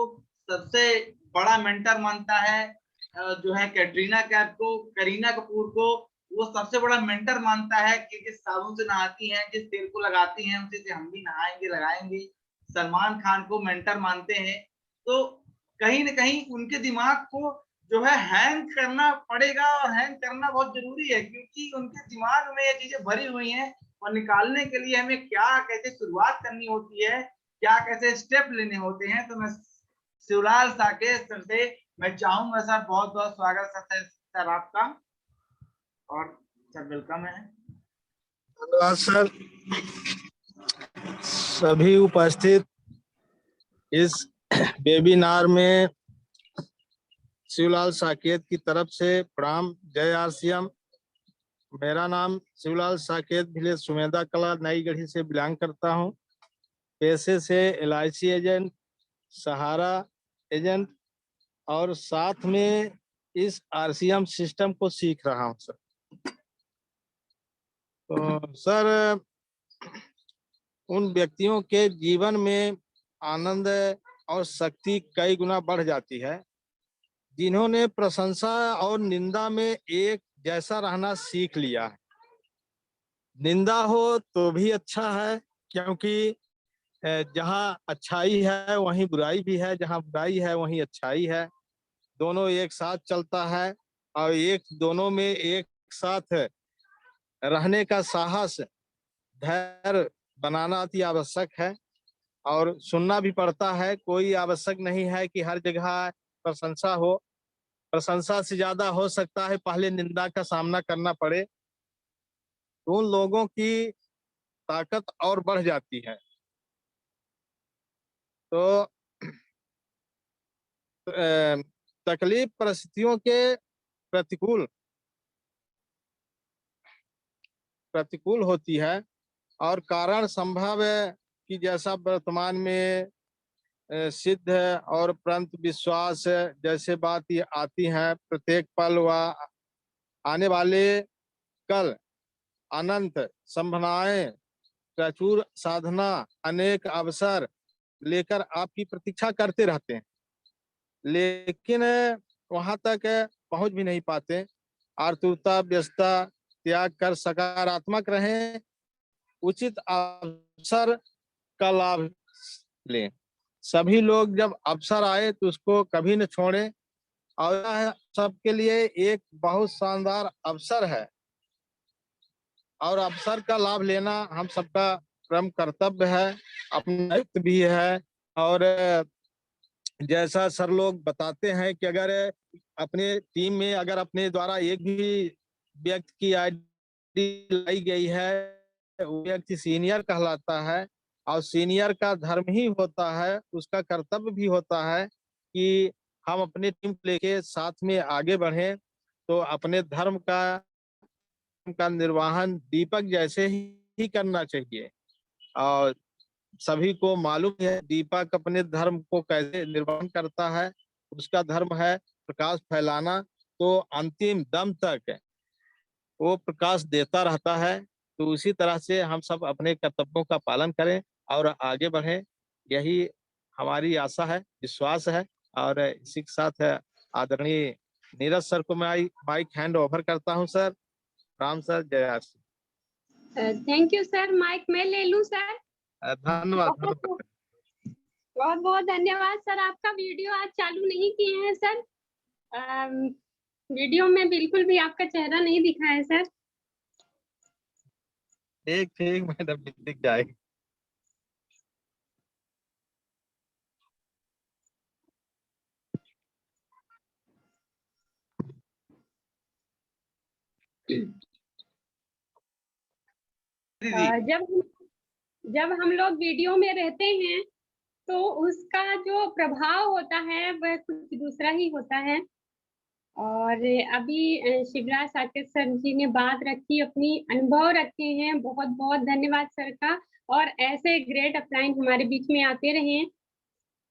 सबसे बड़ा मेंटर मानता है जो है कैटरीना कैफ को, करीना कपूर को, वो सबसे बड़ा मेंटर मानता है कि जिस साबुन से नहाती हैं, जिस तेल को लगाती हैं, उसी से हम भी नहाएंगे लगाएंगे। सलमान खान को मेंटर मानते हैं, तो कहीं ना कहीं उनके दिमाग को जो है हैंग करना पड़ेगा, और हैंग करना बहुत जरूरी है क्योंकि उनके दिमाग में ये चीजें भरी हुई हैं, और निकालने के लिए हमें क्या कैसे शुरुआत करनी होती है, क्या कैसे स्टेप लेने होते हैं। तो मैं शिवलाल साकेत सर से मैं चाहूंगा सर, बहुत बहुत स्वागत सर आपका, और सर वेलकम है। धन्यवाद सर। सभी उपस्थित इस वेबिनार में शिवलाल साकेत की तरफ से प्रणाम, जय आरसीएम। मेरा नाम शिवलाल साकेत विलेज सुमेधा कला नई गढ़ी से बिलोंग करता हूं। पेशे से LIC एजेंट, सहारा एजेंट, और साथ में इस RCM सिस्टम को सीख रहा हूं सर। तो सर, उन व्यक्तियों के जीवन में आनंद और शक्ति कई गुना बढ़ जाती है जिन्होंने प्रशंसा और निंदा में एक जैसा रहना सीख लिया है। निंदा हो तो भी अच्छा है, क्योंकि जहाँ अच्छाई है वहीं बुराई भी है, जहाँ बुराई है वहीं अच्छाई है, दोनों एक साथ चलता है। और दोनों में एक साथ रहने का साहस, धैर्य बनाना अति आवश्यक है, और सुनना भी पड़ता है। कोई आवश्यक नहीं है कि हर जगह प्रशंसा हो, प्रशंसा से ज्यादा हो सकता है पहले निंदा का सामना करना पड़े, तो उन लोगों की ताकत और बढ़ जाती है। तो तकलीफ परिस्थितियों के प्रतिकूल होती है, और कारण संभव है कि जैसा वर्तमान में सिद्ध और परंतु विश्वास जैसे बात ये आती है, प्रत्येक पल व आने वाले कल अनंत संभावनाएं, प्रचुर साधना, अनेक अवसर लेकर आपकी प्रतीक्षा करते रहते हैं, लेकिन वहां तक पहुंच भी नहीं पाते। आतुरता, व्यस्तता त्याग कर सकारात्मक रहें, उचित अवसर का लाभ लें। सभी लोग जब अवसर आए तो उसको कभी न छोड़ें, और यह सबके लिए एक बहुत शानदार अवसर है, और अवसर का लाभ लेना हम सबका परम कर्तव्य है, अपना दायित्व भी है। और जैसा सर लोग बताते हैं कि अगर अपने टीम में अगर अपने द्वारा एक भी व्यक्ति की आईडी लाई गई है, वो व्यक्ति सीनियर कहलाता है, और सीनियर का धर्म ही होता है, उसका कर्तव्य भी होता है कि हम अपने टीम को लेके साथ में आगे बढ़ें। तो अपने धर्म का निर्वहन दीपक जैसे ही करना चाहिए। और सभी को मालूम है दीपक अपने धर्म को कैसे निर्वहन करता है। उसका धर्म है प्रकाश फैलाना, तो अंतिम दम तक वो प्रकाश देता रहता है। तो उसी तरह से हम सब अपने कर्तव्यों का पालन करें और आगे बढ़ें, यही हमारी आशा है, विश्वास है। और इसी के साथ आदरणीय नीरज सर को मैं माइक हैंड ओवर करता हूं। सर राम सर, जय आर। थैंक यू सर, माइक मैं ले लूं सर। धन्यवाद। बहुत बहुत धन्यवाद सर। आपका वीडियो आज चालू नहीं किए हैं सर, वीडियो में बिल्कुल भी आपका चेहरा नहीं दिखा है सर। ठीक मैडम, दिख जाएगी। जब हम लोग वीडियो में रहते हैं तो उसका जो प्रभाव होता है वह कुछ दूसरा ही होता है। और अभी शिवराज साकेत सर जी ने बात रखी, अपनी अनुभव रखे हैं, बहुत बहुत धन्यवाद सर का। और ऐसे ग्रेट अपलाइन हमारे बीच में आते रहें।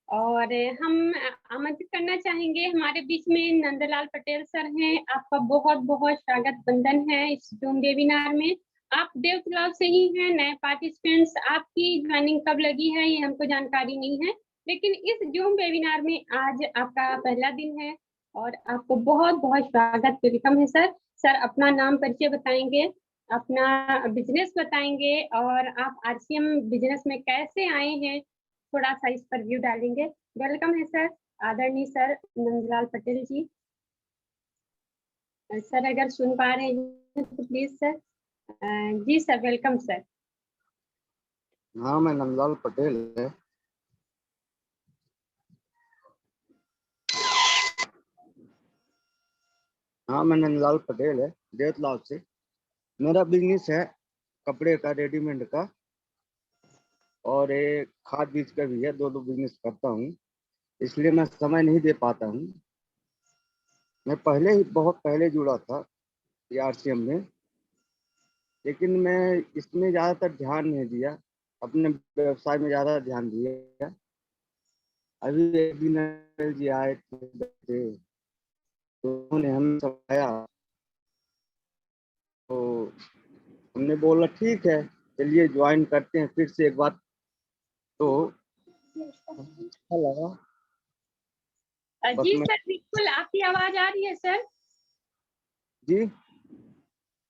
और हम आमंत्रित करना चाहेंगे, हमारे बीच में नंदलाल पटेल सर हैं, आपका बहुत बहुत स्वागत बंधन है इस जूम वेबिनार में। आप देवतलाव से ही हैं, नए पार्टिसिपेंट्स, आपकी ज्वाइनिंग कब लगी है ये हमको जानकारी नहीं है, लेकिन इस जूम वेबिनार में आज आपका पहला दिन है और आपको बहुत बहुत स्वागत, वेलकम है सर। सर अपना नाम परिचय बताएंगे, अपना बिजनेस बताएंगे और आप आरसीएम बिजनेस में कैसे आए हैं, थोड़ा सा इस पर व्यू डालेंगे। वेलकम है सर, आदरणीय सर नंदलाल पटेल जी। सर अगर सुन पा रहे हैं तो प्लीज सर। जी सर, वेलकम सर। हाँ, मैं नंदलाल पटेल है। हाँ, मैं नंदलाल पटेल है, देवतलाव से। मेरा बिजनेस है कपड़े का, रेडीमेड का, और एक खाद बीज का भी है। दो बिजनेस करता हूँ, इसलिए मैं समय नहीं दे पाता हूँ। मैं पहले ही बहुत पहले जुड़ा था आरसीएम में, लेकिन मैं इसमें ज़्यादातर ध्यान नहीं दिया, अपने व्यवसाय में ज़्यादा ध्यान दिया। अभी एक दिन जी आए थे तो उन्होंने हमें समझाया, तो हमने बोला ठीक है चलिए ज्वाइन करते हैं फिर से एक बार। तो अच्छा लगा। जी सर, बिल्कुल आपकी आवाज आ रही है सर। जी,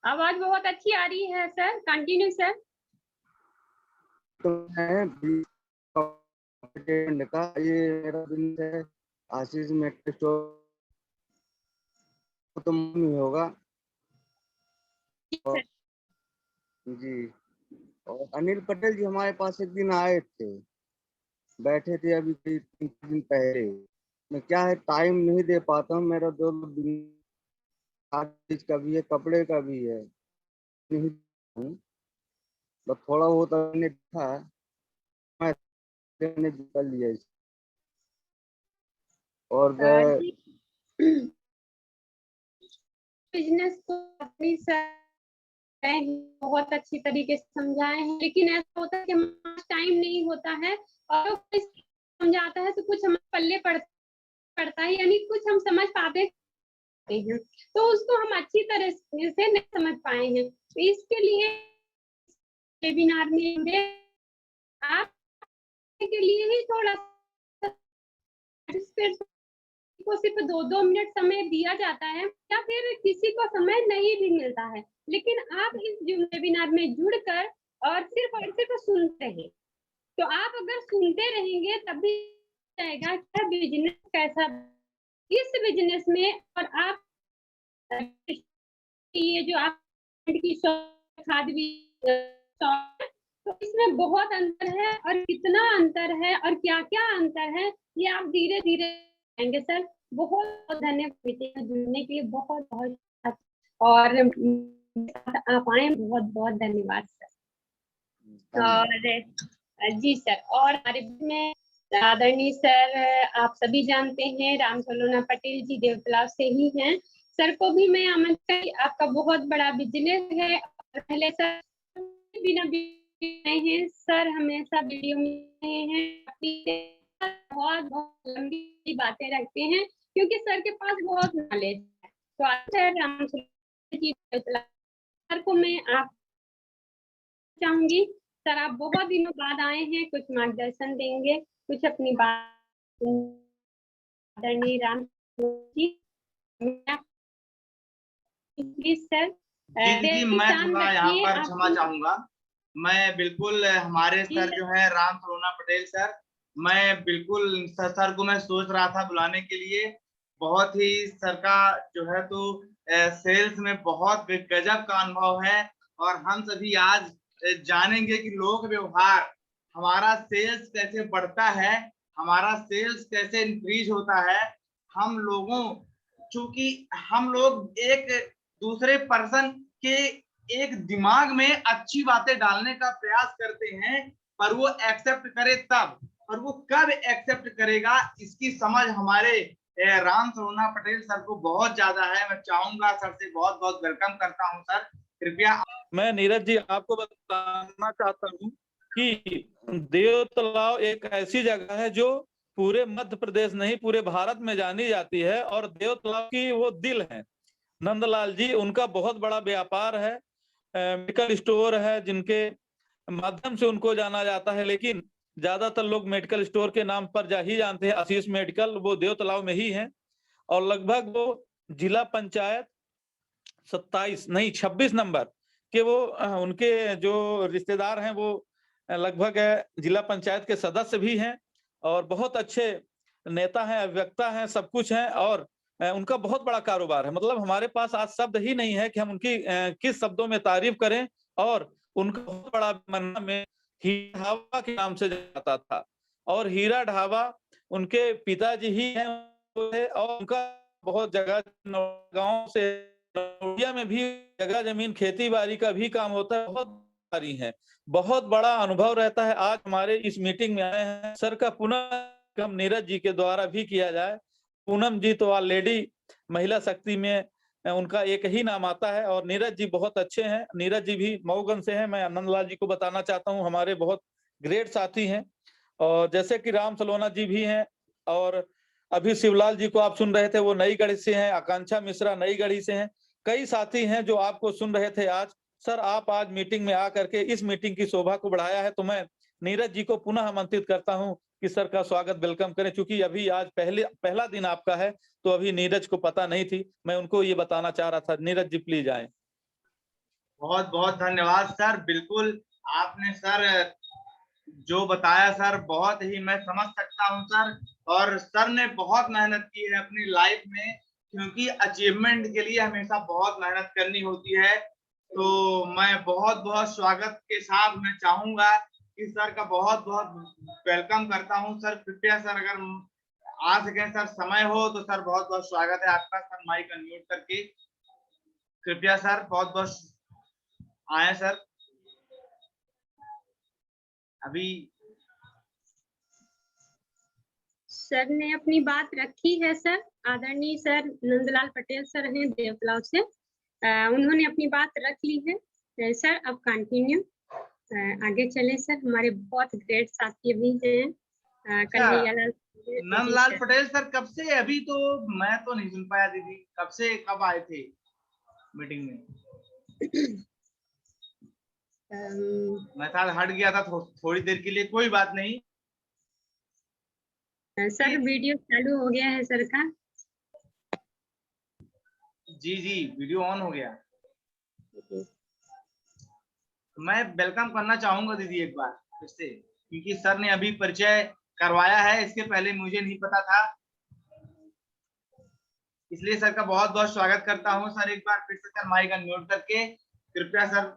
आवाज बहुत अच्छी आ रही है सर, कंटिन्यू सर। तो मैं का ये मेरा बिजनेस है, आशीष मेडिकल स्टोर तो नहीं होगा। और जी, और अनिल पटेल जी हमारे पास एक दिन आए थे, बैठे थे अभी 3 दिन पहले। मैं क्या है टाइम नहीं दे पाता हूँ, मेरा दो चीज का भी है, कपड़े का भी है, नहीं हूँ, बस थोड़ा बहुत मैंने देखा, मैंने कर लिया। और बिजनेस को अपनी सर बहुत अच्छी तरीके से समझाए हैं, लेकिन ऐसा होता है कि हमारे टाइम नहीं होता है और समझाता है तो कुछ हमारे पल्ले पड़ता है, यानी कुछ हम समझ पाते हैं, तो उसको हम अच्छी तरह से नहीं समझ पाए हैं। तो इसके लिए वेबिनार में आप के लिए ही थोड़ा को सिर्फ 2-2 मिनट समय दिया जाता है या फिर किसी को समय नहीं भी मिलता है, लेकिन आप इस जूम वेबिनार में जुड़कर और सिर्फ सुनते हैं। तो आप अगर सुनते रहेंगे तभी जाएगा क्या बिजनेस कैसा इस बिजनेस में। और आप ये जो आप की खाद तो इसमें बहुत अंतर है, और कितना अंतर है और क्या क्या अंतर है ये आप धीरे धीरे आएंगे। सर बहुत बहुत धन्यवाद जुड़ने के लिए, बहुत बहुत और आप आए, बहुत बहुत धन्यवाद सर। और जी सर, और हमारे में आदरणीय सर आप सभी जानते हैं राम सलोना पटेल जी देवतलाव से ही हैं। सर को भी मैं आमंत्रित, आपका बहुत बड़ा बिजनेस है और पहले सर बिना हैं सर, हमेशा वीडियो में हैं, बहुत बहुत लंबी बातें रखते हैं क्योंकि सर के पास बहुत नॉलेज है। तो सर राम जी सर को मैं आप चाहूंगी सर, आप बहुत दिनों बाद आए हैं, कुछ मार्गदर्शन देंगे, कुछ अपनी बात आदरणीय राम जी प्लीज सर। जी मैं थोड़ा यहाँ पर क्षमा चाहूंगा। मैं बिल्कुल हमारे सर जो है राम सलोना पटेल सर, मैं बिल्कुल सर को मैं सोच रहा था बुलाने के लिए। बहुत ही सर का जो है तो सेल्स में बहुत गजब का अनुभव है, और हम सभी आज जानेंगे कि लोक व्यवहार हमारा सेल्स कैसे बढ़ता है, हमारा सेल्स कैसे इंक्रीज होता है। हम लोगों, चूंकि हम लोग एक दूसरे पर्सन के एक दिमाग में अच्छी बातें डालने का प्रयास करते हैं, पर वो एक्सेप्ट करे तब, और वो कब एक्सेप्ट करेगा इसकी समझ हमारे राम सलोना पटेल सर को बहुत ज्यादा है। मैं चाहूंगा सर से बहुत बहुत वेलकम करता हूं सर, कृपया। मैं नीरज जी आपको बताना चाहता हूँ कि देवतलाव एक ऐसी जगह है जो पूरे मध्य प्रदेश नहीं पूरे भारत में जानी जाती है, और देवतलाव की वो दिल है नंदलाल जी, उनका बहुत बड़ा व्यापार है, मेडिकल स्टोर है जिनके माध्यम से उनको जाना जाता है, लेकिन ज्यादातर लोग मेडिकल स्टोर के नाम पर ही जानते हैं। आशीष मेडिकल वो देवतलाव में ही है, और लगभग वो जिला पंचायत 26 नंबर के वो उनके जो रिश्तेदार हैं वो लगभग जिला पंचायत के सदस्य भी हैं, और बहुत अच्छे नेता हैं, वक्ता हैं, सब कुछ हैं, और उनका बहुत बड़ा कारोबार है। मतलब हमारे पास आज शब्द ही नहीं है कि हम उनकी किस शब्दों में तारीफ करें। और उनका बहुत बड़ा मन्ना में हीरा ढाबा के नाम से जाता था, और हीरा ढाबा उनके पिताजी ही हैं, और उनका बहुत जगह गांव से नौडिया में भी जगह जमीन खेती बाड़ी का भी काम होता है, बहुत सारी है, बहुत बड़ा अनुभव रहता है। आज हमारे इस मीटिंग में आए हैं सर का पुनः नीरज जी के द्वारा भी किया जाए। पूनम जी तो ऑलरेडी महिला शक्ति में उनका एक ही नाम आता है, और नीरज जी बहुत अच्छे हैं। नीरज जी भी मऊगंज से हैं। मैं आनंदलाल जी को बताना चाहता हूँ, हमारे बहुत ग्रेट साथी हैं। और जैसे कि राम सलोना जी भी हैं, और अभी शिवलाल जी को आप सुन रहे थे वो नई गढ़ी से हैं, आकांक्षा मिश्रा नई गढ़ी से हैं, कई साथी हैं जो आपको सुन रहे थे आज। सर आप आज मीटिंग में आकर के इस मीटिंग की शोभा को बढ़ाया है, तो मैं नीरज जी को पुनः आमंत्रित करता हूं कि सर का स्वागत वेलकम करें। चूंकि अभी आज पहला दिन आपका है, तो अभी नीरज को पता नहीं थी, मैं उनको ये बताना चाह रहा था। नीरज जी प्लीज आए। बहुत बहुत धन्यवाद सर। बिल्कुल आपने सर जो बताया सर बहुत ही मैं समझ सकता हूं सर, और सर ने बहुत मेहनत की है अपनी लाइफ में, क्योंकि अचीवमेंट के लिए हमेशा बहुत मेहनत करनी होती है। तो मैं बहुत बहुत स्वागत के साथ मैं चाहूंगा कि सर का बहुत बहुत वेलकम करता हूं। सर कृपया सर अगर आ सके सर, समय हो तो सर बहुत बहुत स्वागत है आपका। सर माइक अनम्यूट करके कृपया सर बहुत बहुत आए सर। अभी सर ने अपनी बात रखी है सर, आदरणीय सर नंदलाल पटेल सर हैं देवतलाव से, उन्होंने अपनी बात रख ली है। सर अब कंटिन्यू आगे चले सर, हमारे बहुत ग्रेट साथी भी हैं, कन्हैयालाल नंदलाल पटेल सर कब से? अभी तो मैं तो नहीं सुन पाया दीदी, कब से कब आए थे मीटिंग में? मैं शायद हट गया था थोड़ी देर के लिए, कोई बात नहीं। सर वीडियो चालू हो गया है सर का। जी जी, वीडियो ऑन हो गया। मैं वेलकम करना चाहूंगा दीदी एक बार फिर से, क्योंकि सर ने अभी परिचय करवाया है, इसके पहले मुझे नहीं पता था, इसलिए सर का बहुत बहुत स्वागत करता हूं। सर एक बार फिर से सर माइक अनम्यूट करके कृपया सर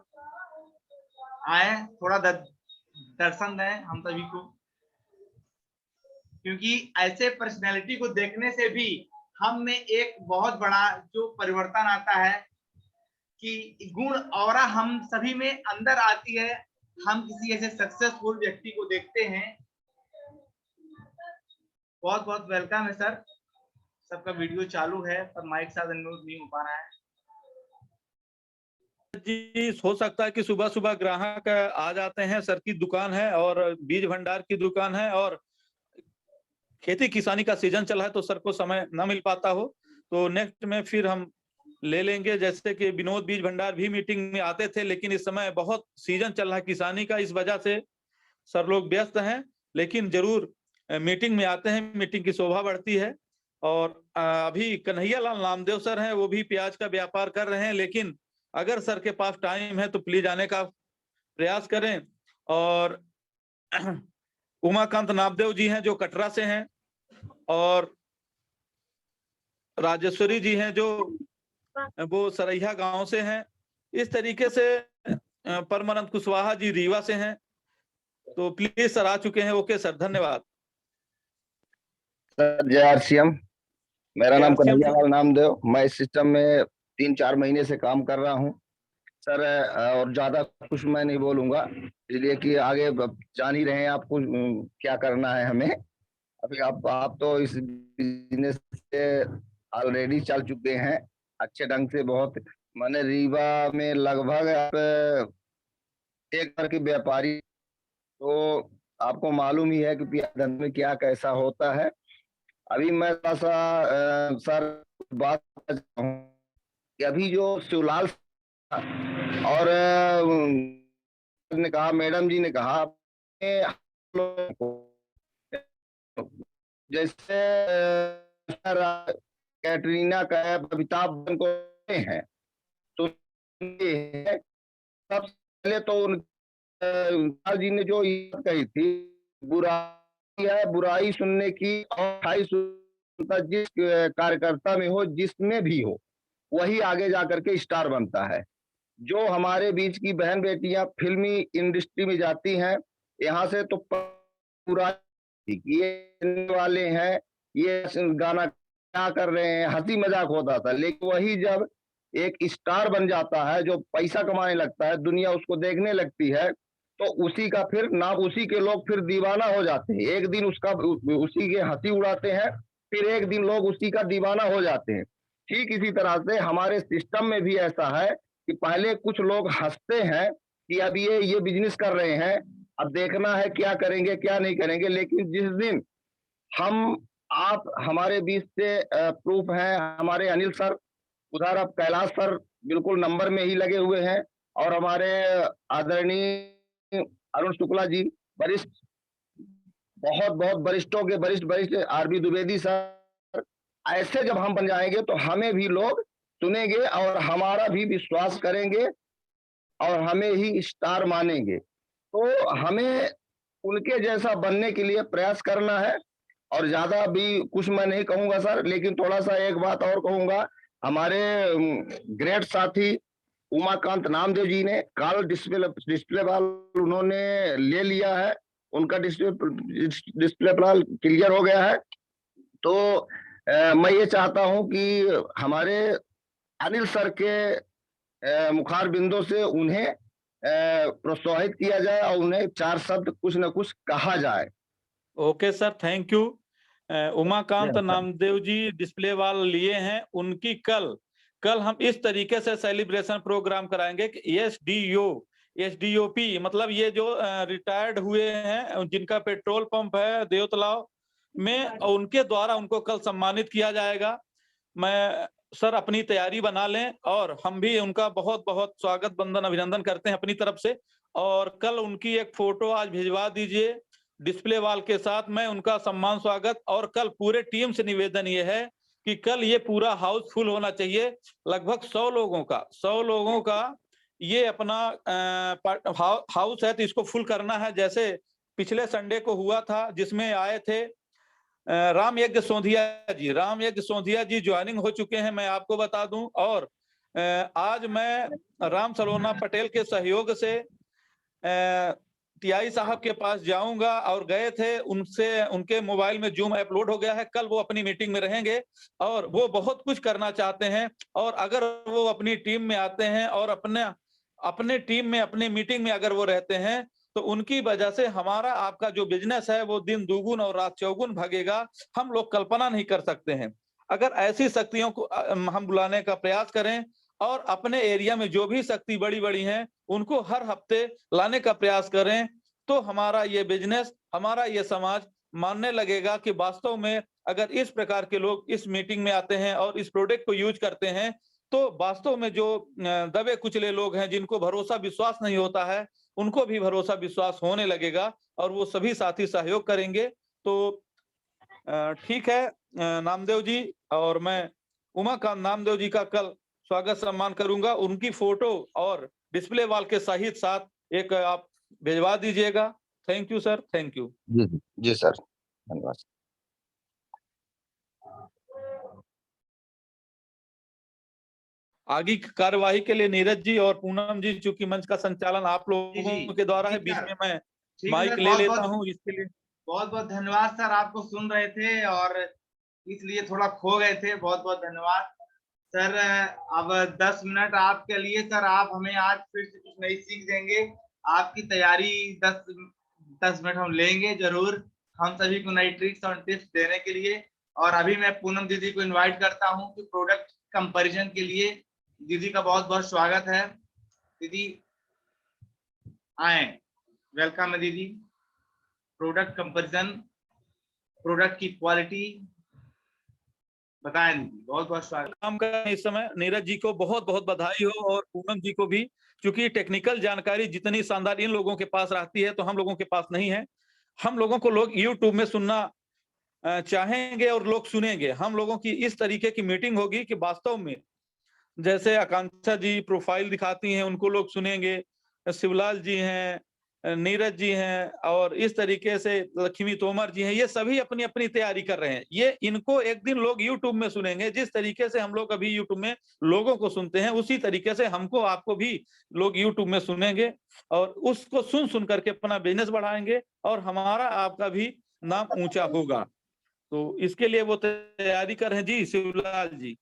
आए, थोड़ा दर्शन दें हम सभी को, क्योंकि ऐसे पर्सनैलिटी को देखने से भी हम में एक बहुत बड़ा जो परिवर्तन आता है कि गुण ऑरा हम सभी में अंदर आती है। हम किसी ऐसे सक्सेसफुल व्यक्ति को देखते हैं। बहुत बहुत वेलकम है सर। सबका वीडियो चालू है पर माइक शायद अनम्यूट नहीं हो पा रहा है। जी हो सकता है कि सुबह सुबह ग्राहक आ जाते हैं, सर की दुकान है और बीज भंडार की दुकान है और खेती किसानी का सीजन चल रहा है तो सर को समय ना मिल पाता हो, तो नेक्स्ट में फिर हम ले लेंगे। जैसे कि विनोद बीज भंडार भी मीटिंग में आते थे, लेकिन इस समय बहुत सीजन चल रहा है किसानी का, इस वजह से सर लोग व्यस्त हैं, लेकिन जरूर मीटिंग में आते हैं, मीटिंग की शोभा बढ़ती है। और अभी कन्हैयालाल नामदेव सर हैं, वो भी प्याज का व्यापार कर रहे हैं, लेकिन अगर सर के पास टाइम है तो प्लीज आने का प्रयास करें। और उमाकांत नामदेव जी हैं जो कटरा से हैं, और राजेश्वरी जी हैं जो वो सरैया गांव से हैं। इस तरीके से परमानंद कुशवाहा जी रीवा से हैं। तो प्लीज सर आ चुके हैं। ओके सर, धन्यवाद सर। जय आरसीएम। मेरा नाम कन्हैयालाल नामदेव, मैं इस सिस्टम में 3-4 महीने से काम कर रहा हूं सर। और ज्यादा कुछ मैं नहीं बोलूंगा, इसलिए कि आगे जान ही रहे हैं आपको क्या करना है हमें। अभी आप तो इस बिजनेस से ऑलरेडी चल चुके हैं अच्छे ढंग से। बहुत मैंने रीवा में लगभग आप एक बार के व्यापारी, तो आपको मालूम ही है कि धंधे में क्या कैसा होता है। अभी मैं थोड़ा सा सर बात कि अभी जो शिवलाल और ने कहा, मैडम जी ने कहा, जैसे कैटरीना कैफ, अमिताभ बच्चन को हैं, तो सबसे पहले तो उनका जी ने जो ये कही थी, बुराई है बुराई सुनने की, और जिस कार्यकर्ता में हो, जिसमें भी हो, वही आगे जाकर के स्टार बनता है। जो हमारे बीच की बहन बेटियां फिल्मी इंडस्ट्री में जाती हैं, यहाँ से तो पूरा ये वाले हैं, ये गाना क्या कर रहे हैं, हंसी मजाक होता था, लेकिन वही जब एक स्टार बन जाता है, जो पैसा कमाने लगता है, दुनिया उसको देखने लगती है, तो उसी का फिर नाम, उसी के लोग फिर दीवाना हो जाते हैं। एक दिन उसी के हंसी उड़ाते हैं, फिर एक दिन लोग उसी का दीवाना हो जाते हैं। ठीक इसी तरह से हमारे सिस्टम में भी ऐसा है कि पहले कुछ लोग हंसते हैं कि अब ये बिजनेस कर रहे हैं, अब देखना है क्या करेंगे क्या नहीं करेंगे, लेकिन जिस दिन आप हमारे बीच से प्रूफ है, हमारे अनिल सर, उधर अब कैलाश सर बिल्कुल नंबर में ही लगे हुए हैं, और हमारे आदरणीय अरुण शुक्ला जी, वरिष्ठ, बहुत बहुत वरिष्ठों के वरिष्ठ आरबी द्विवेदी सर, ऐसे जब हम बन जाएंगे तो हमें भी लोग सुनेंगे और हमारा भी विश्वास करेंगे और हमें ही स्टार मानेंगे। तो हमें उनके जैसा बनने के लिए प्रयास करना है। और ज्यादा भी कुछ मैं नहीं कहूंगा सर, लेकिन थोड़ा सा एक बात और कहूंगा। हमारे ग्रेट साथी उमाकांत नामदेव जी ने कल डिस्प्ले वाल उन्होंने ले लिया है, उनका डिस्प्ले वाल क्लियर हो गया है। तो मैं ये चाहता हूं कि हमारे अनिल सर के मुखार बिंदु से उन्हें प्रोत्साहित किया जाए और उन्हें 4 शब्द कुछ न कुछ कहा जाए। Okay sir, thank you. Umakant Namdev ji display wall लिए हैं, उनकी कल हम इस तरीके से सेलिब्रेशन प्रोग्राम कराएंगे कि SDO एसडीओपी मतलब ये जो रिटायर्ड हुए हैं जिनका पेट्रोल पंप है देवतलाव में, उनके द्वारा उनको कल सम्मानित किया जाएगा। मैं सर अपनी तैयारी बना लें और हम भी उनका बहुत बहुत स्वागत बंदन अभिनंदन करते हैं अपनी तरफ से। और कल उनकी एक फोटो आज भिजवा दीजिए डिस्प्ले वाल के साथ। मैं उनका सम्मान स्वागत, और कल पूरे टीम से निवेदन ये है कि कल ये पूरा हाउस फुल होना चाहिए। लगभग 100 लोगों का ये अपना हाउस है, तो इसको फुल करना है। जैसे पिछले संडे को हुआ था जिसमें आए थे राम यज्ञ सोंधिया जी ज्वाइनिंग हो चुके हैं, मैं आपको बता दूं। और आज मैं राम सलोना पटेल के सहयोग से टीआई साहब के पास जाऊंगा, और गए थे उनसे, उनके मोबाइल में जूम ऐप लोड हो गया है। कल वो अपनी मीटिंग में रहेंगे और वो बहुत कुछ करना चाहते हैं। और अगर वो अपनी टीम में आते हैं और अपने टीम में अपनी मीटिंग में अगर वो रहते हैं, तो उनकी वजह से हमारा आपका जो बिजनेस है वो दिन दुगुन और रात चौगुन भागेगा। हम लोग कल्पना नहीं कर सकते हैं। अगर ऐसी शक्तियों को हम बुलाने का प्रयास करें और अपने एरिया में जो भी शक्ति बड़ी बड़ी हैं उनको हर हफ्ते लाने का प्रयास करें, तो हमारा ये बिजनेस, हमारा ये समाज मानने लगेगा कि वास्तव में अगर इस प्रकार के लोग इस मीटिंग में आते हैं और इस प्रोडक्ट को यूज करते हैं, तो वास्तव में जो दबे कुचले लोग हैं जिनको भरोसा विश्वास नहीं होता है, उनको भी भरोसा विश्वास होने लगेगा और वो सभी साथी सहयोग करेंगे। तो ठीक है नामदेव जी, और मैं उमाकांत नामदेव जी का कल स्वागत सम्मान करूंगा। उनकी फोटो और डिस्प्ले वाल के सहित साथ एक आप भिजवा दीजिएगा। Thank you sir, thank you. जी सर, धन्यवाद। आगे की कार्यवाही के लिए नीरज जी और पूनम जी, चूंकि मंच का संचालन आप लोगों के द्वारा है, बीच में मैं माइक ले लेता हूँ इसके लिए। बहुत बहुत धन्यवाद सर, आपको सुन रहे थे और इसलिए थोड़ा खो गए थे। बहुत बहुत धन्यवाद सर। अब 10 मिनट आपके लिए सर, आप हमें आज फिर से कुछ नई सीख देंगे। आपकी तैयारी 10 मिनट हम लेंगे जरूर, हम सभी को नई ट्रिक्स और टिप्स देने के लिए। और अभी मैं पूनम दीदी को इनवाइट करता हूं कि प्रोडक्ट कंपैरिजन के लिए दीदी का बहुत बहुत स्वागत है। दीदी आए, वेलकम है दीदी। प्रोडक्ट कंपैरिजन, प्रोडक्ट की क्वालिटी बताएं दीदी, बहुत बहुत स्वागत। काम का इस समय नीरज जी को बहुत बहुत बधाई हो, और पूनम जी को भी, क्योंकि टेक्निकल जानकारी जितनी शानदार इन लोगों के पास रहती है तो हम लोगों के पास नहीं है। हम लोगों को लोग यूट्यूब में सुनना चाहेंगे और लोग सुनेंगे। हम लोगों की इस तरीके की मीटिंग होगी कि वास्तव में जैसे आकांक्षा जी प्रोफाइल दिखाती हैं उनको लोग सुनेंगे, शिवलाल जी हैं, नीरज जी हैं, और इस तरीके से लक्ष्मी तोमर जी हैं, ये सभी अपनी अपनी तैयारी कर रहे हैं। ये इनको एक दिन लोग यूट्यूब में सुनेंगे। जिस तरीके से हम लोग अभी यूट्यूब में लोगों को सुनते हैं, उसी तरीके से हमको आपको भी लोग यूट्यूब में सुनेंगे और उसको सुन सुन करके अपना बिजनेस बढ़ाएंगे और हमारा आपका भी नाम ऊंचा होगा। तो इसके लिए वो तैयारी कर रहे हैं। जी शिवलाल जी।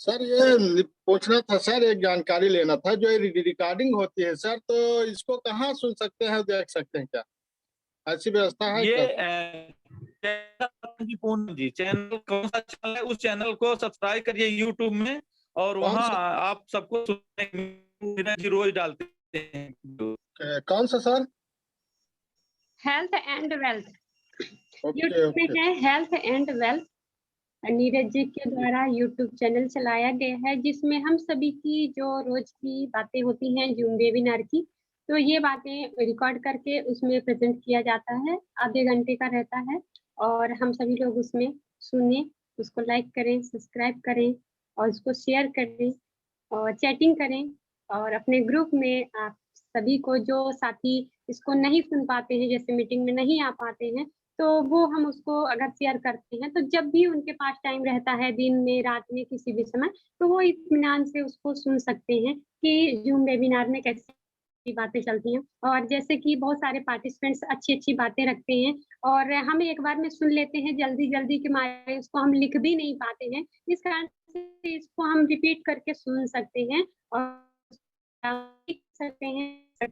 सर ये पूछना था सर, एक जानकारी लेना था। जो रिकॉर्डिंग होती है सर, तो इसको कहाँ सुन सकते हैं, देख सकते हैं क्या? ऐसी व्यवस्था है? ये पूनम जी, चैनल कौन सा चैनल है, उस चैनल को सब्सक्राइब करिए यूट्यूब में, और वहाँ आप सबको जी रोज डालते हैं। कौन सा sir? Health and wealth YouTube में है। Health and wealth Neeraj ji के द्वारा यूट्यूब चैनल चलाया गया है, जिसमें हम सभी की जो रोज की बातें होती हैं जूम वेबिनार की, तो ये बातें रिकॉर्ड करके उसमें प्रेजेंट किया जाता है। आधे घंटे का रहता है और हम सभी लोग उसमें सुने, उसको लाइक करें, सब्सक्राइब करें और उसको शेयर करें और चैटिंग करें। और अपने ग्रुप में आप सभी को, जो साथी इसको नहीं सुन पाते हैं, जैसे मीटिंग में नहीं आ पाते हैं, तो वो हम उसको अगर शेयर करते हैं, तो जब भी उनके पास टाइम रहता है, दिन में, रात में, किसी भी समय, तो वो इत्मीनान से उसको सुन सकते हैं कि जूम वेबिनार में कैसी बातें चलती हैं। और जैसे कि बहुत सारे पार्टिसिपेंट्स अच्छी बातें रखते हैं और हम एक बार में सुन लेते हैं, जल्दी के मारे उसको हम लिख भी नहीं पाते हैं। इस कारण से इसको हम रिपीट करके सुन सकते हैं और लिख सकते हैं।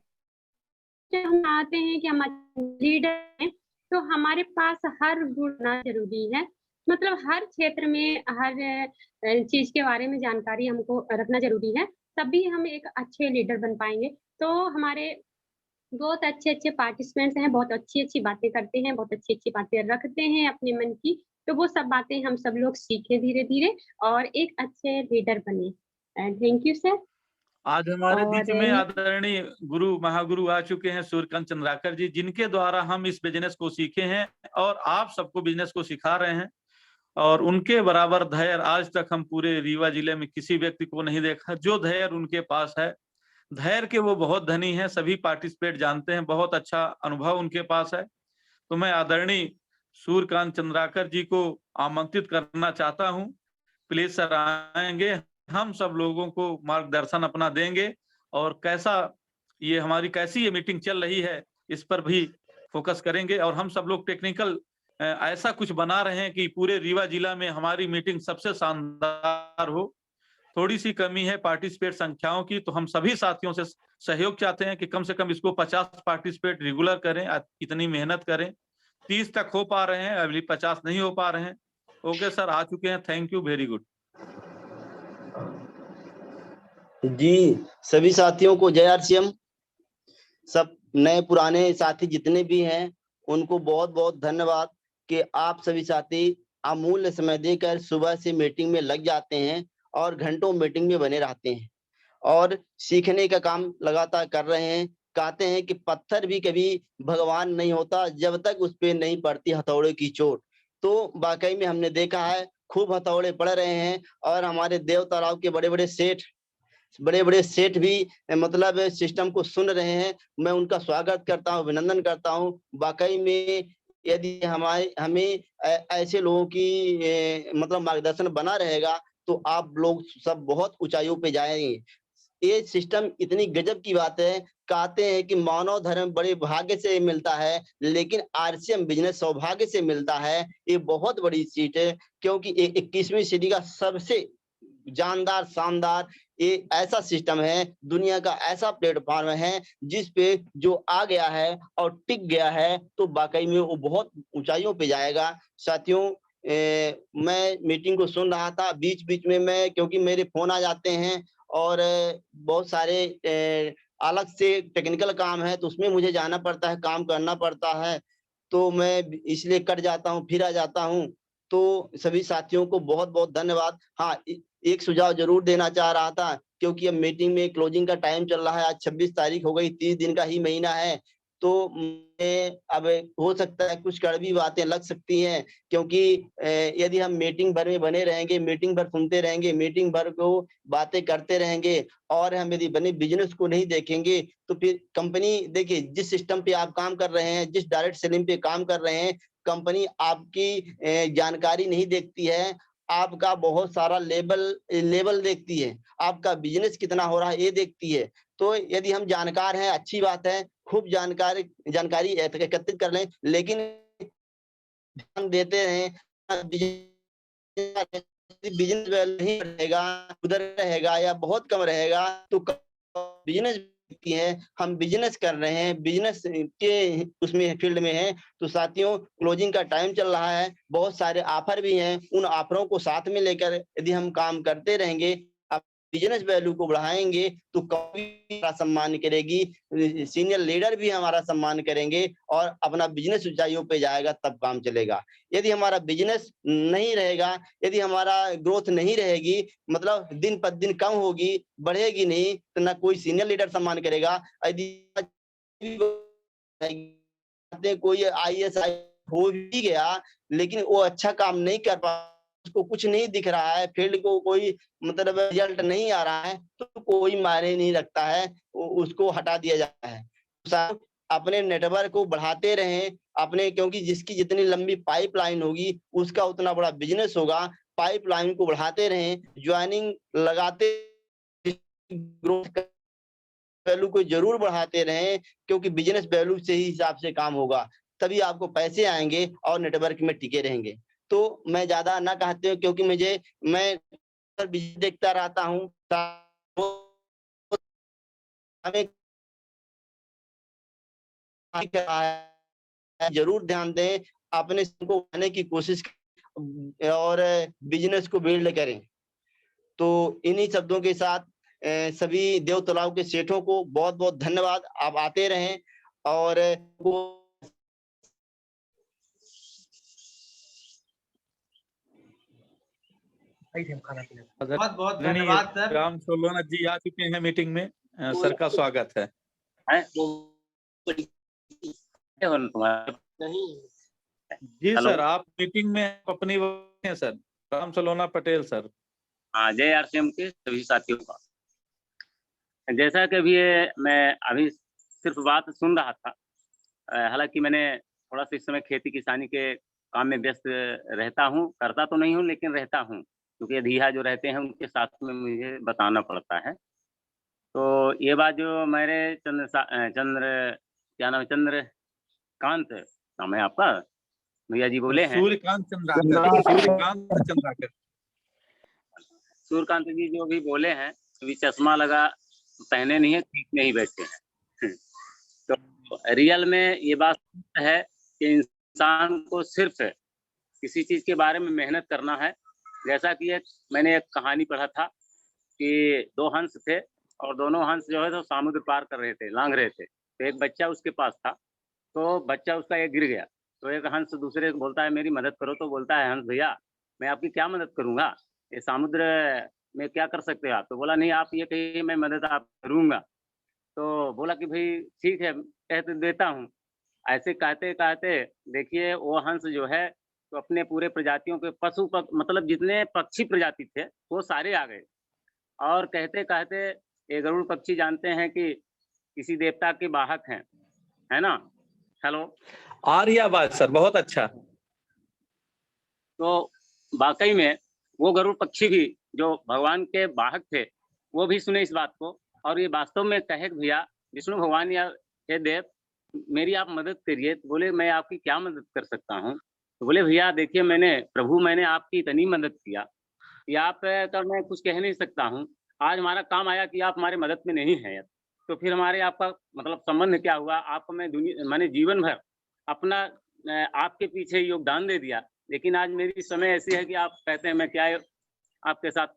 जब हम आते हैं कि हमारे लीडर हैं, तो हमारे पास हर गुण होना जरूरी है। मतलब हर क्षेत्र में हर चीज के बारे में जानकारी हमको रखना जरूरी है। तभी हम एक अच्छे लीडर बन पाएंगे। तो हमारे बहुत अच्छे पार्टिसिपेंट्स हैं, बहुत अच्छी बातें करते हैं, बहुत अच्छी बातें रखते हैं अपने मन की। तो वो सब बातें हम सब लोग सीखे धीरे-धीरे और एक अच्छे लीडर बने। Thank you sir. आज हमारे बीच और में ये आदरणीय गुरु महागुरु आ चुके हैं सूर्यकांत चंद्राकर जी, जिनके द्वारा हम इस बिजनेस को सीखे हैं और आप सबको बिजनेस को सिखा रहे हैं। और उनके बराबर धैर्य आज तक हम पूरे रीवा जिले में किसी व्यक्ति को नहीं देखा जो धैर्य उनके पास है। धैर्य के वो बहुत धनी हैं, सभी पार्टिसिपेट जानते हैं, बहुत अच्छा अनुभव उनके पास है। तो मैं आदरणीय सूर्यकांत चंद्राकर जी को आमंत्रित करना चाहता हूं। प्लीज सर आएंगे, हम सब लोगों को मार्गदर्शन अपना देंगे और कैसी ये मीटिंग चल रही है इस पर भी फोकस करेंगे। और हम सब लोग टेक्निकल ऐसा कुछ बना रहे हैं कि पूरे रीवा जिला में हमारी मीटिंग सबसे शानदार हो। थोड़ी सी कमी है पार्टिसिपेट संख्याओं की, तो हम सभी साथियों से सहयोग चाहते हैं कि कम से कम इसको 50 पार्टिसिपेट रेगुलर करें, इतनी मेहनत करें। 30 तक हो पा रहे हैं, अभी 50 नहीं हो पा रहे हैं। ओके सर, आ चुके हैं, थैंक यू, वेरी गुड। जी, सभी साथियों को जय आरसीएम। सब नए पुराने साथी जितने भी हैं उनको बहुत बहुत धन्यवाद कि आप सभी साथी अमूल्य समय देकर सुबह से मीटिंग में लग जाते हैं और घंटों मीटिंग में बने रहते हैं और सीखने का काम लगातार कर रहे हैं। कहते हैं कि पत्थर भी कभी भगवान नहीं होता जब तक उस पे नहीं पड़ती हथौड़े की चोट। तो वाकई में हमने देखा है खूब हथौड़े पड़ रहे हैं और हमारे देव तालाब के बड़े बड़े सेठ भी मतलब सिस्टम को सुन रहे हैं। मैं उनका स्वागत करता हूँ, अभिनंदन करता हूँ। वाकई में यदि हमें ऐसे लोगों की मतलब मार्गदर्शन बना रहेगा तो आप लोग सब बहुत ऊंचाइयों पे जाएंगे। ये सिस्टम इतनी गजब की बात है। कहते हैं कि मानव धर्म बड़े भाग्य से मिलता है, लेकिन आरसीएम बिजनेस सौभाग्य से मिलता है। ये बहुत बड़ी सीट है क्योंकि 21वीं सदी का सबसे जानदार शानदार ये ऐसा सिस्टम है, दुनिया का ऐसा प्लेटफॉर्म है जिस पे जो आ गया है और टिक गया है तो वाकई में वो बहुत ऊंचाइयों पे जाएगा। साथियों, मैं मीटिंग को सुन रहा था, बीच बीच में मैं क्योंकि मेरे फोन आ जाते हैं और बहुत सारे अलग से टेक्निकल काम है तो उसमें मुझे जाना पड़ता है, काम करना पड़ता है, तो मैं इसलिए कट जाता हूँ, फिर आ जाता हूँ। तो सभी साथियों को बहुत बहुत धन्यवाद। हाँ, एक सुझाव जरूर देना चाह रहा था क्योंकि अब मीटिंग में क्लोजिंग का टाइम चल रहा है। आज 26 तारीख हो गई, 30 दिन का ही महीना है। तो अब हो सकता है कुछ कड़वी बातें लग सकती हैं क्योंकि यदि हम मीटिंग भर में बने रहेंगे, मीटिंग भर सुनते रहेंगे, मीटिंग भर को बातें करते रहेंगे और हम यदि बने बिजनेस को नहीं देखेंगे तो फिर कंपनी, देखिए जिस सिस्टम पे आप काम कर रहे हैं, जिस डायरेक्ट सेलिंग पे काम कर रहे हैं, कंपनी आपकी जानकारी नहीं देखती है, आपका बहुत सारा लेवल देखती है, आपका बिजनेस कितना हो रहा है ये देखती है। तो यदि हम जानकार हैं अच्छी बात है, खूब जानकारी एकत्रित कर लें, लेकिन ध्यान देते रहें बिजनेस नहीं रहेगा, उधर रहेगा या बहुत कम रहेगा तो बिजनेस है। हम बिजनेस कर रहे हैं, बिजनेस के उसमें फील्ड में हैं। तो साथियों, क्लोजिंग का टाइम चल रहा है, बहुत सारे ऑफर भी हैं, उन ऑफरों को साथ में लेकर यदि हम काम करते रहेंगे, बिजनेस वैल्यू को बढ़ाएंगे तो कंपनी हमारा सम्मान करेगी, सीनियर लीडर भी हमारा सम्मान करेंगे और अपना बिजनेस ऊंचाइयों पे जाएगा, तब काम चलेगा। यदि हमारा बिजनेस नहीं रहेगा, यदि हमारा ग्रोथ नहीं रहेगी, मतलब दिन पर दिन कम होगी, बढ़ेगी नहीं, तो ना कोई सीनियर लीडर सम्मान करेगा। यदि कोई IAS हो भी गया लेकिन वो अच्छा काम नहीं कर पा, उसको कुछ नहीं दिख रहा है, फील्ड को कोई मतलब रिजल्ट नहीं आ रहा है, तो कोई मायने नहीं रखता है, उसको हटा दिया जाता है। अपने नेटवर्क को बढ़ाते रहें अपने, क्योंकि जिसकी जितनी लंबी पाइपलाइन होगी उसका उतना बड़ा बिजनेस होगा। पाइपलाइन को बढ़ाते रहें, ज्वाइनिंग लगाते, ग्रोथ वैल्यू को जरूर बढ़ाते रहें क्योंकि बिजनेस वैल्यू से ही हिसाब से काम होगा, तभी आपको पैसे आएंगे और नेटवर्क में टिके रहेंगे। तो मैं ज्यादा ना कहते हूँ क्योंकि मैं देखता रहता हूँ, जरूर ध्यान दें, अपने को आने की कोशिश और बिजनेस को बिल्ड करें। तो इन्हीं शब्दों के साथ सभी देव तालाब के सेठों को बहुत बहुत धन्यवाद। आप आते रहें और बहुत बहुत धन्यवाद सर। राम सोलोना जी आ चुके हैं मीटिंग में, सर का स्वागत है। जी सर, आप मीटिंग में अपनी हैं sir, Ram Solana Patel sir. हाँ, JRCM के सभी साथियों का, जैसा कि अभी मैं अभी सिर्फ बात सुन रहा था, हालांकि मैंने थोड़ा सा इस समय खेती किसानी के काम में व्यस्त रहता हूँ, करता तो नहीं हूँ लेकिन रहता हूँ, क्योंकि अधिया जो रहते हैं उनके साथ में मुझे बताना पड़ता है। तो ये बात जो मेरे क्या नाम है, चंद्रकांत नाम है आपका भैया जी बोले हैं, सूर्यकांत चंद्राकर सूर्यकांत जी जो भी बोले हैं, अभी चश्मा लगा पहने नहीं है, ठीक नहीं बैठे हैं। तो रियल में ये बात है कि इंसान को सिर्फ किसी चीज के बारे में मेहनत करना है। जैसा कि मैंने एक कहानी पढ़ा था कि दो हंस थे और दोनों हंस जो है तो समुद्र पार कर रहे थे, लांघ रहे थे। तो एक बच्चा उसके पास था, तो बच्चा उसका एक गिर गया। तो एक हंस दूसरे को बोलता है मेरी मदद करो। तो बोलता है हंस भैया मैं आपकी क्या मदद करूंगा, ये समुद्र में क्या कर सकते हो आप। तो बोला नहीं आप ये कहिए मैं मदद आप करूंगा। तो बोला कि भाई ठीक है कहते देता हूँ। ऐसे कहते कहते देखिए वो हंस जो है तो अपने पूरे प्रजातियों के मतलब जितने पक्षी प्रजाति थे वो सारे आ गए। और कहते कहते ये गरुड़ पक्षी जानते हैं कि किसी देवता के वाहक हैं, है ना। हेलो, आ रही आवाज सर, बहुत अच्छा। तो वाकई में वो गरुड़ पक्षी भी जो भगवान के वाहक थे वो भी सुने इस बात को, और ये वास्तव में कहे भैया विष्णु भगवान या हे देव मेरी आप मदद करिए। तो बोले मैं आपकी क्या मदद कर सकता हूँ। तो बोले भैया देखिए मैंने आपकी इतनी मदद किया कि आप तो मैं कुछ कह नहीं सकता हूँ। आज हमारा काम आया कि आप हमारे मदद में नहीं है, तो फिर हमारे आपका मतलब संबंध क्या हुआ। आपको मैंने जीवन भर अपना आपके पीछे योगदान दे दिया, लेकिन आज मेरी समय ऐसी है कि आप कहते हैं मैं क्या आपके साथ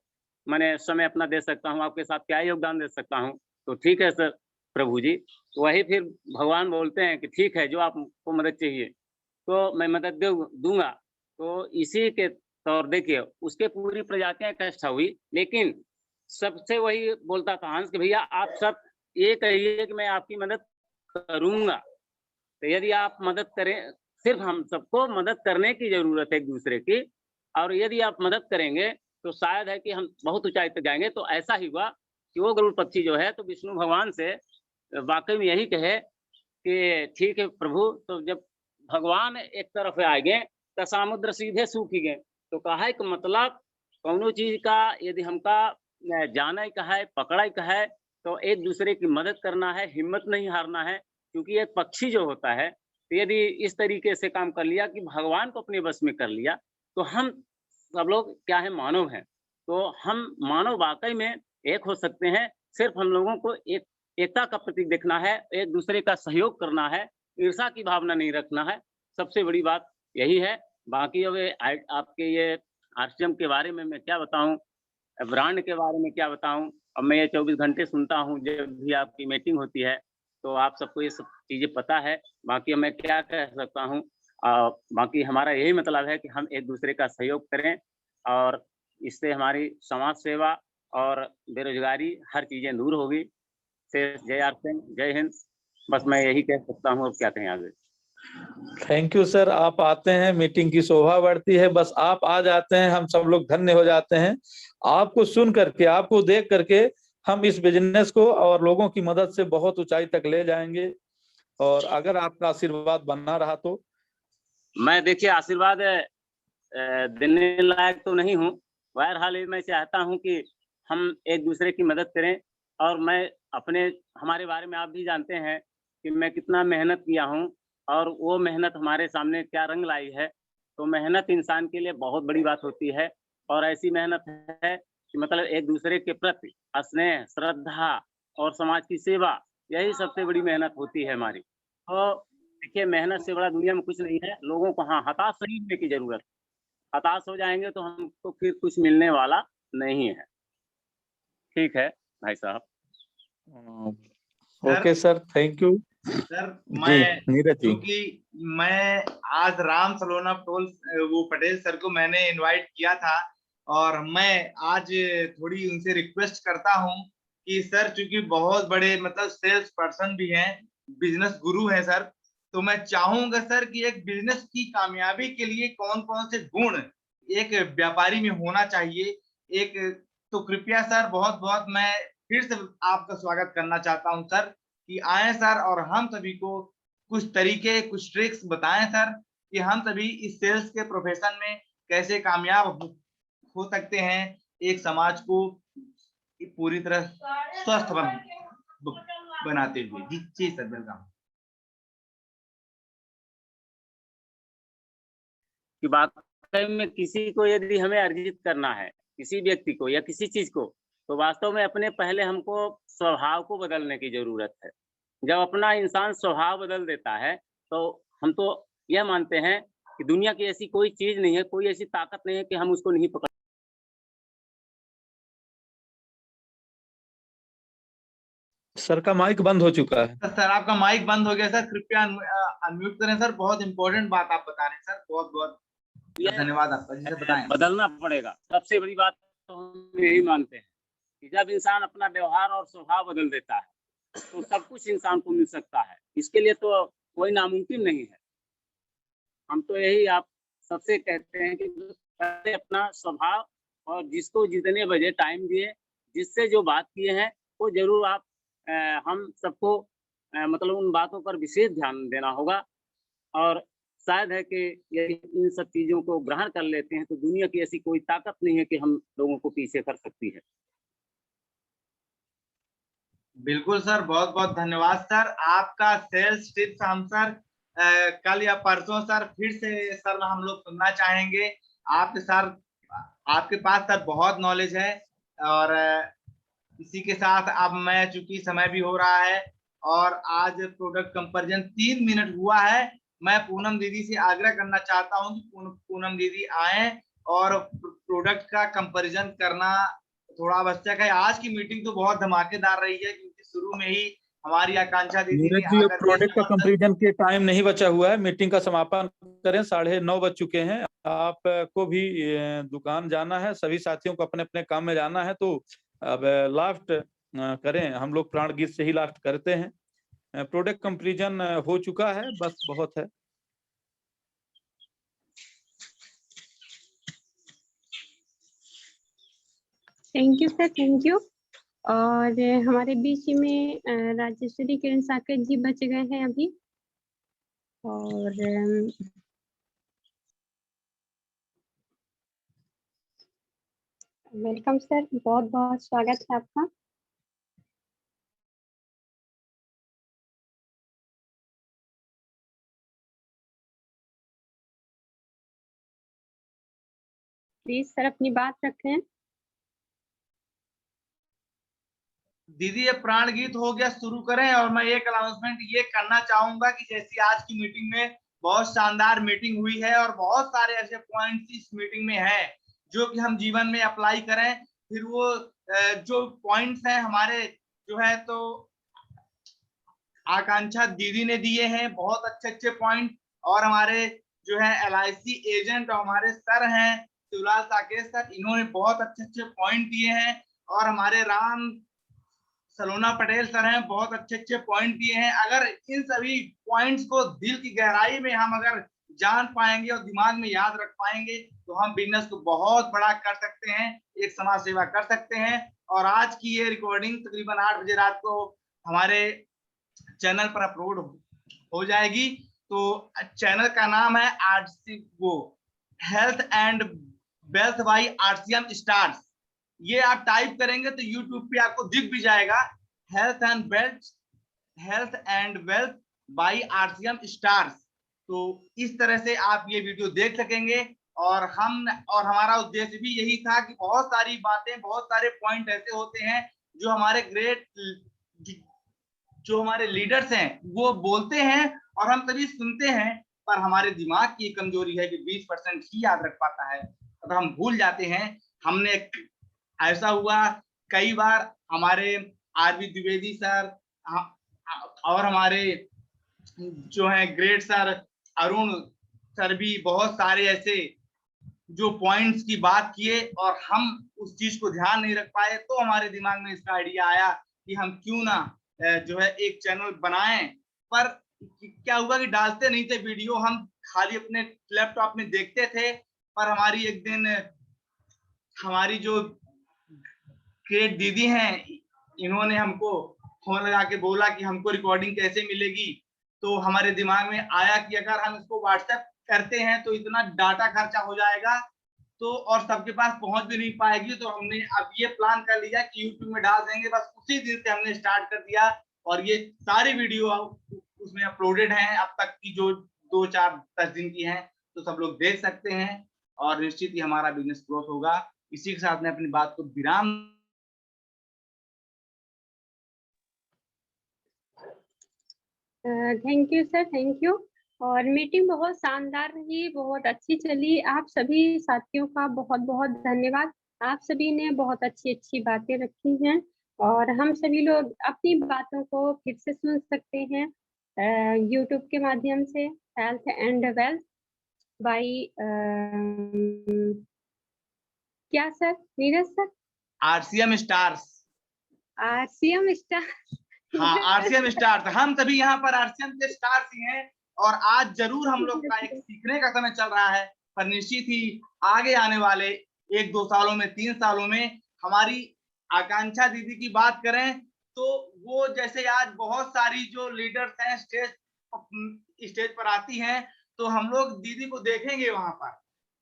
मैंने समय अपना दे सकता हूँ, आपके साथ क्या योगदान दे सकता हूँ। तो ठीक है सर प्रभु जी। तो वही फिर भगवान बोलते हैं कि ठीक है जो आपको मदद चाहिए तो मैं मदद दूंगा। तो इसी के तौर देखिए उसके पूरी प्रजातियां इकट्ठा हुई, लेकिन सबसे वही बोलता था हंस कि भैया आप सब ये कहिए कि मैं आपकी मदद करूंगा। तो यदि आप मदद करें, सिर्फ हम सबको मदद करने की जरूरत है एक दूसरे की, और यदि आप मदद करेंगे तो शायद है कि हम बहुत ऊंचाई तक जाएंगे। तो ऐसा ही हुआ कि वो गरुड़ पक्षी जो है तो विष्णु भगवान से वाकई में यही कहे कि ठीक है प्रभु। तो जब भगवान एक तरफ आ गए तो समुद्र सीधे सूख गए। तो कहा है कि मतलब कौनो चीज का यदि हमका जाना ही कहा है, पकड़ा ही कहा है, तो एक दूसरे की मदद करना है, हिम्मत नहीं हारना है। क्योंकि एक पक्षी जो होता है तो यदि इस तरीके से काम कर लिया कि भगवान को अपने बस में कर लिया, तो हम सब लोग क्या है मानव हैं। तो हम मानव वाकई में एक हो सकते हैं। सिर्फ हम लोगों को एकता का प्रतीक देखना है, एक दूसरे का सहयोग करना है, ईर्ष्या की भावना नहीं रखना है। सबसे बड़ी बात यही है। बाकी अब आपके ये आरसीएम के बारे में मैं क्या बताऊं, ब्रांड के बारे में क्या बताऊं। अब मैं ये 24 घंटे सुनता हूं, जब भी आपकी मीटिंग होती है तो आप सबको ये सब चीजें पता है। बाकी मैं क्या कह सकता हूं, बाकी हमारा यही मतलब है कि हम एक दूसरे का सहयोग करें और इससे हमारी समाज सेवा और बेरोजगारी हर चीजें दूर होगी। जय आरसीएम, जय हिंद। बस मैं यही कह सकता हूँ, और क्या कहें आगे। थैंक यू सर, आप आते हैं मीटिंग की शोभा बढ़ती है। बस आप आ जाते हैं हम सब लोग धन्य हो जाते हैं। आपको सुन करके, आपको देख करके हम इस बिजनेस को और लोगों की मदद से बहुत ऊंचाई तक ले जाएंगे। और अगर आपका आशीर्वाद बना रहा तो मैं देखिए आशीर्वाद देने लायक तो नहीं हूँ। बहरहाल मैं चाहता हूँ कि हम एक दूसरे की मदद करें। और मैं हमारे बारे में आप भी जानते हैं कि मैं कितना मेहनत किया हूँ, और वो मेहनत हमारे सामने क्या रंग लाई है। तो मेहनत इंसान के लिए बहुत बड़ी बात होती है, और ऐसी मेहनत है कि मतलब एक दूसरे के प्रति स्नेह, श्रद्धा और समाज की सेवा, यही सबसे बड़ी मेहनत होती है हमारी। तो देखिए मेहनत से बड़ा दुनिया में कुछ नहीं है। लोगों को हाँ हताश नहीं होने की जरूरत। हताश हो जाएंगे तो हमको फिर कुछ मिलने वाला नहीं है। ठीक है, भाई साहब। Okay sir, thank you. Sir ji मैं नीरज जी। क्योंकि मैं आज राम सलोना पटेल सर को मैंने इनवाइट किया था और मैं आज थोड़ी उनसे रिक्वेस्ट करता हूं कि सर चूंकि बहुत बड़े मतलब सेल्स पर्सन भी हैं, बिजनेस गुरु हैं सर, तो मैं चाहूंगा सर कि एक बिजनेस की कामयाबी के लिए कौन कौन से गुण एक व्यापारी में होना चाहिए, एक तो कृपया सर बहुत बहुत मैं फिर से आपका स्वागत करना चाहता हूं सर कि आए सर और हम सभी को कुछ तरीके कुछ ट्रिक्स बताएं सर कि हम सभी इस सेल्स के प्रोफेशन में कैसे कामयाब हो सकते हैं, एक समाज को पूरी तरह स्वस्थ बनाते हुए। जी जी सर, वेलकम। कि वास्तव में किसी को यदि हमें अर्जित करना है, किसी व्यक्ति को या किसी चीज को, तो वास्तव में अपने पहले हमको स्वभाव को बदलने की जरूरत है। जब अपना इंसान स्वभाव बदल देता है तो हम तो यह मानते हैं कि दुनिया की ऐसी कोई चीज नहीं है, कोई ऐसी ताकत नहीं है कि हम उसको नहीं पकड़। सर का माइक बंद हो चुका है। सर आपका माइक बंद हो गया सर, कृपया अनम्यूट करें सर। बहुत इंपॉर्टेंट बात आप बता रहे हैं सर, बहुत बहुत धन्यवाद आपका। जिसे बताएं बदलना पड़ेगा। सबसे बड़ी बात तो हम यही मानते हैं कि जब इंसान अपना व्यवहार और स्वभाव बदल देता है तो सब कुछ इंसान को मिल सकता है। इसके लिए तो कोई नामुमकिन नहीं है। हम तो यही आप सबसे कहते हैं कि पहले अपना स्वभाव और जिसको जितने बजे टाइम दिए, जिससे जो बात किए हैं वो जरूर आप हम सबको मतलब उन बातों पर विशेष ध्यान देना होगा। और शायद है कि यदि इन सब चीजों को ग्रहण कर लेते हैं तो दुनिया की ऐसी कोई ताकत नहीं है कि हम लोगों को पीछे कर सकती है। बिल्कुल सर, बहुत बहुत धन्यवाद सर। आपका सेल्स टिप्स हम सर कल या परसों सर फिर से सर हम लोग सुनना चाहेंगे। आपके सर आपके पास सर बहुत नॉलेज है और इसी के साथ अब मैं चूंकि समय भी हो रहा है और आज प्रोडक्ट कंपैरिजन 3 मिनट हुआ है, मैं पूनम दीदी से आग्रह करना चाहता हूं कि पूनम दीदी आए और प्रोडक्ट का कंपैरिजन करना थोड़ा आवश्यक है। आज की मीटिंग तो बहुत धमाकेदार रही है क्योंकि शुरू में ही हमारी आकांक्षा दीदी ने नीरज जी, आकर प्रोडक्ट का कंपैरिजन के टाइम नहीं बचा हुआ है, मीटिंग का समापन करें। 9:30 बज चुके हैं। आपको भी दुकान जाना है, सभी साथियों को अपने अपने काम में जाना है, तो अब लास्ट करें। हम लोग प्राण गीत से ही लास्ट करते हैं। प्रोडक्ट कंपैरिजन हो चुका है, बस बहुत है। Thank you sir, thank you. और हमारे बीच में राजेश्वरी किरण साकेत जी बच गए हैं अभी। और वेलकम सर, बहुत बहुत स्वागत है आपका। प्लीज सर अपनी बात रखें। दीदी ये प्राण गीत हो गया, शुरू करें। और मैं एक अनाउंसमेंट ये करना चाहूंगा कि जैसी आज की मीटिंग में बहुत शानदार मीटिंग हुई है और बहुत सारे ऐसे पॉइंट्स इस मीटिंग में हैं जो कि हम जीवन में अप्लाई करें, फिर वो जो पॉइंट्स हैं हमारे जो है तो आकांक्षा दीदी ने दिए हैं बहुत अच्छे अच्छे पॉइंट, और हमारे जो है LIC एजेंट और हमारे सर हैं शिवलाल साकेत सर, इन्होंने बहुत अच्छे अच्छे पॉइंट दिए हैं। और हमारे राम सलोना पटेल सर हैं, बहुत अच्छे अच्छे पॉइंट दिए हैं। अगर इन सभी पॉइंट्स को दिल की गहराई में हम अगर जान पाएंगे और दिमाग में याद रख पाएंगे तो हम बिजनेस को बहुत बड़ा कर सकते हैं, एक समाज सेवा कर सकते हैं। और आज की ये रिकॉर्डिंग तकरीबन 8 बजे रात को हमारे चैनल पर अपलोड हो जाएगी। तो चैनल का नाम है health and wealth by RCM stars. ये आप टाइप करेंगे तो YouTube पे आपको दिख भी जाएगा, health and wealth by RCM stars. तो इस तरह से आप ये वीडियो देख सकेंगे। और हमारा उद्देश्य भी यही था कि बहुत सारी बातें, बहुत सारे पॉइंट ऐसे होते हैं जो हमारे लीडर्स हैं वो बोलते हैं और हम सभी सुनते हैं, पर हमारे दिमाग की कमजोरी है कि 20% ही याद रख पाता है, तो हम भूल जाते हैं। हमने ऐसा हुआ कई बार हमारे आरवी द्विवेदी सर और हमारे जो है ग्रेट सर अरुण सर भी बहुत सारे ऐसे जो पॉइंट्स की बात किए और हम उस चीज को ध्यान नहीं रख पाए, तो हमारे दिमाग में इसका आइडिया आया कि हम क्यों ना जो है एक चैनल बनाएं। पर क्या हुआ कि डालते नहीं थे वीडियो, हम खाली अपने लैपटॉप में देखते थे। पर हमारी एक दिन हमारी जो ग्रेट दीदी हैं, इन्होंने हमको फोन लगा के बोला कि हमको रिकॉर्डिंग कैसे मिलेगी। तो हमारे दिमाग में आया कि अगर हम इसको व्हाट्सएप करते हैं तो इतना डाटा खर्चा हो जाएगा, तो और सबके पास पहुंच भी नहीं पाएगी। तो हमने अब ये प्लान कर लिया कि यूट्यूब में डाल देंगे। बस उसी दिन से हमने स्टार्ट कर दिया और ये सारी वीडियो उसमें अपलोडेड हैं अब तक की, जो 2-4-10 दिन की हैं, तो सब लोग देख सकते हैं और निश्चित ही हमारा बिजनेस ग्रोथ होगा। इसी के साथ मैं अपनी बात को विराम। Thank you sir, thank you. और मीटिंग बहुत शानदार रही, बहुत अच्छी चली। आप सभी साथियों का बहुत बहुत धन्यवाद। आप सभी ने बहुत अच्छी अच्छी बातें रखी हैं और हम सभी लोग अपनी बातों को फिर से सुन सकते हैं यूट्यूब के माध्यम से। हेल्थ एंड वेल्थ बाई क्या sir, Neeraj sir? RCM stars. RCM star. हाँ, आरसीएम स्टार्स। हम सभी यहाँ पर आरसीएम के स्टार्स ही हैं और आज जरूर हम लोग का एक सीखने का समय चल रहा है, पर निश्चित ही आगे आने वाले 1-2 सालों में, 3 सालों में हमारी आकांक्षा दीदी की बात करें तो वो जैसे आज बहुत सारी जो लीडर्स हैं स्टेज पर आती हैं, तो हम लोग दीदी को देखेंगे वहां पर।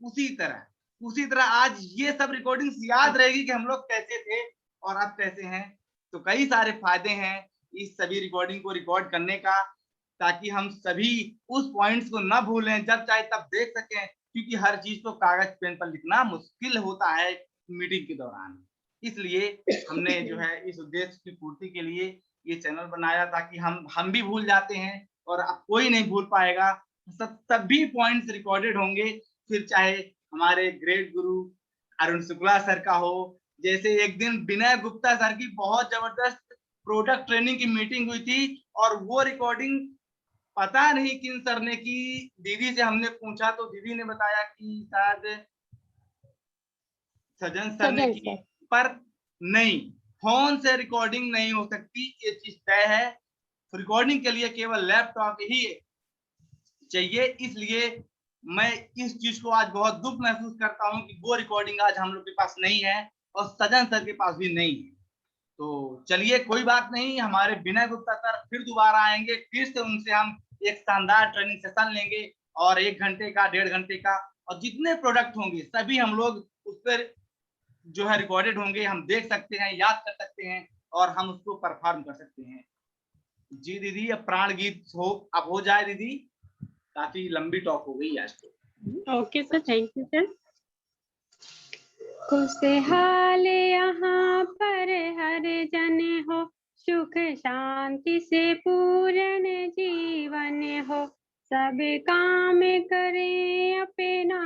उसी तरह आज ये सब रिकॉर्डिंग्स याद रहेगी कि हम लोग कैसे थे और अब कैसे हैं। तो कई सारे फायदे हैं इस सभी रिकॉर्डिंग को रिकॉर्ड करने का, ताकि हम सभी उस पॉइंट्स को न भूलें, जब चाहे तब देख सकें, क्योंकि हर चीज तो कागज पेन पर लिखना मुश्किल होता है मीटिंग के दौरान। इसलिए हमने जो है इस उद्देश्य की पूर्ति के लिए ये चैनल बनाया, ताकि हम भी भूल जाते हैं और अब कोई नहीं भूल पाएगा। सभी पॉइंट्स रिकॉर्डेड होंगे, फिर चाहे हमारे ग्रेट गुरु अरुण शुक्ला सर का हो, जैसे एक दिन विनय गुप्ता सर की बहुत जबरदस्त प्रोडक्ट ट्रेनिंग की मीटिंग हुई थी और वो रिकॉर्डिंग पता नहीं किन सर ने की। दीदी से हमने पूछा तो दीदी ने बताया कि शायद सजन सर ने की, पर नहीं, फोन से रिकॉर्डिंग नहीं हो सकती, ये चीज तय है। रिकॉर्डिंग के लिए केवल लैपटॉप ही चाहिए। इसलिए मैं इस चीज को आज बहुत दुख महसूस करता हूँ कि वो रिकॉर्डिंग आज हम लोग के पास नहीं है और सजन सर के पास भी नहीं है। तो चलिए कोई बात नहीं, हमारे विनय गुप्ता सर फिर दोबारा आएंगे, फिर से उनसे हम एक शानदार ट्रेनिंग सेशन लेंगे और 1 घंटे का, 1.5 घंटे का, और जितने प्रोडक्ट होंगे सभी हम लोग उस पर जो है रिकॉर्डेड होंगे, हम देख सकते हैं, याद कर सकते हैं और हम उसको परफॉर्म कर सकते हैं। जी दीदी, अब प्राण गीत अब हो जाए दीदी, काफी लंबी टॉक हो गई आज तो। Okay sir, thank you sir. खुशहाल यहाँ पर हर जन हो, सुख शांति से पूर्ण जीवन हो, सब काम करें अपना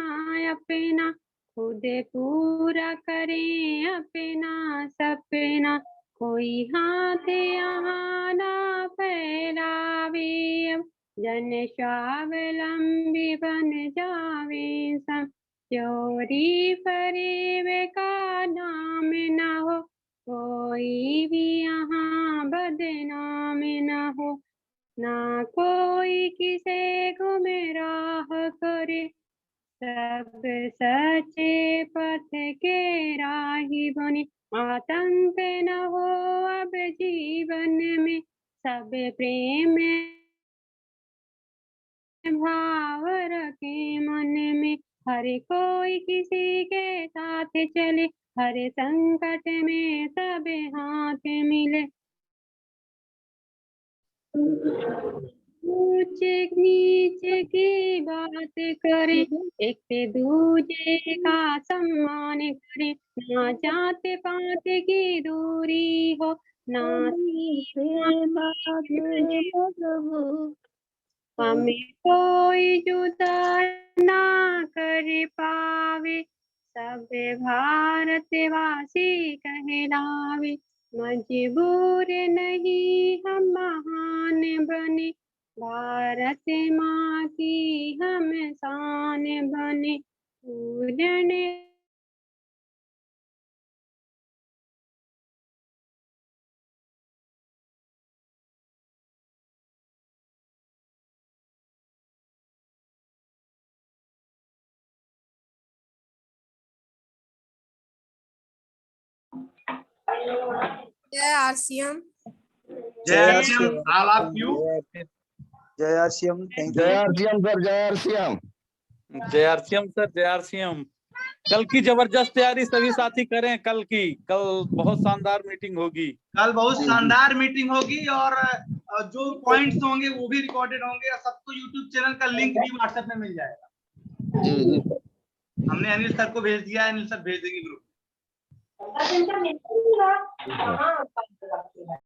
अपना, खुद पूरा करें अपना सपना, कोई हाथ यहाँ ना फैलावे, अब जन स्वावलंबी बन जावे सब, चोरी फरेब का नाम न हो, कोई भी यहाँ बदनाम न हो, ना कोई किसे गुमराह करे, सब सच्चे पथ के राही बने, आतंक न हो अब जीवन में, सब प्रेम भाव रखे मन में, हर कोई किसी के साथ चले, हर संकट में सब हाथ मिले, ऊंच नीच की बात करें, एक दूजे का सम्मान करें, ना जात पात की दूरी हो, ना हमें कोई जुदा ना कर पावे, सब भारतवासी कहलावे, मजबूर नहीं हम महान बने, भारत माँ की हम शान बने, पूर्ण जय आरसीएम। जय आरसीएम ऑल ऑफ यू। जय आरसीएम, थैंक जय यू। आरसीएम सर, जय आरसीएम। जय आरसीएम सर, जय आरसीएम। कल की जबरदस्त तैयारी सभी साथी करें। कल बहुत शानदार मीटिंग होगी। कल बहुत शानदार मीटिंग होगी और जो पॉइंट्स होंगे वो भी रिकॉर्डेड होंगे और सबको यूट्यूब चैनल का लिंक भी व्हाट्सएप में मिल जाएगा। जी जी सर। हमने अनिल सर को भेज दिया है, अनिल सर भेज देंगे ग्रुप।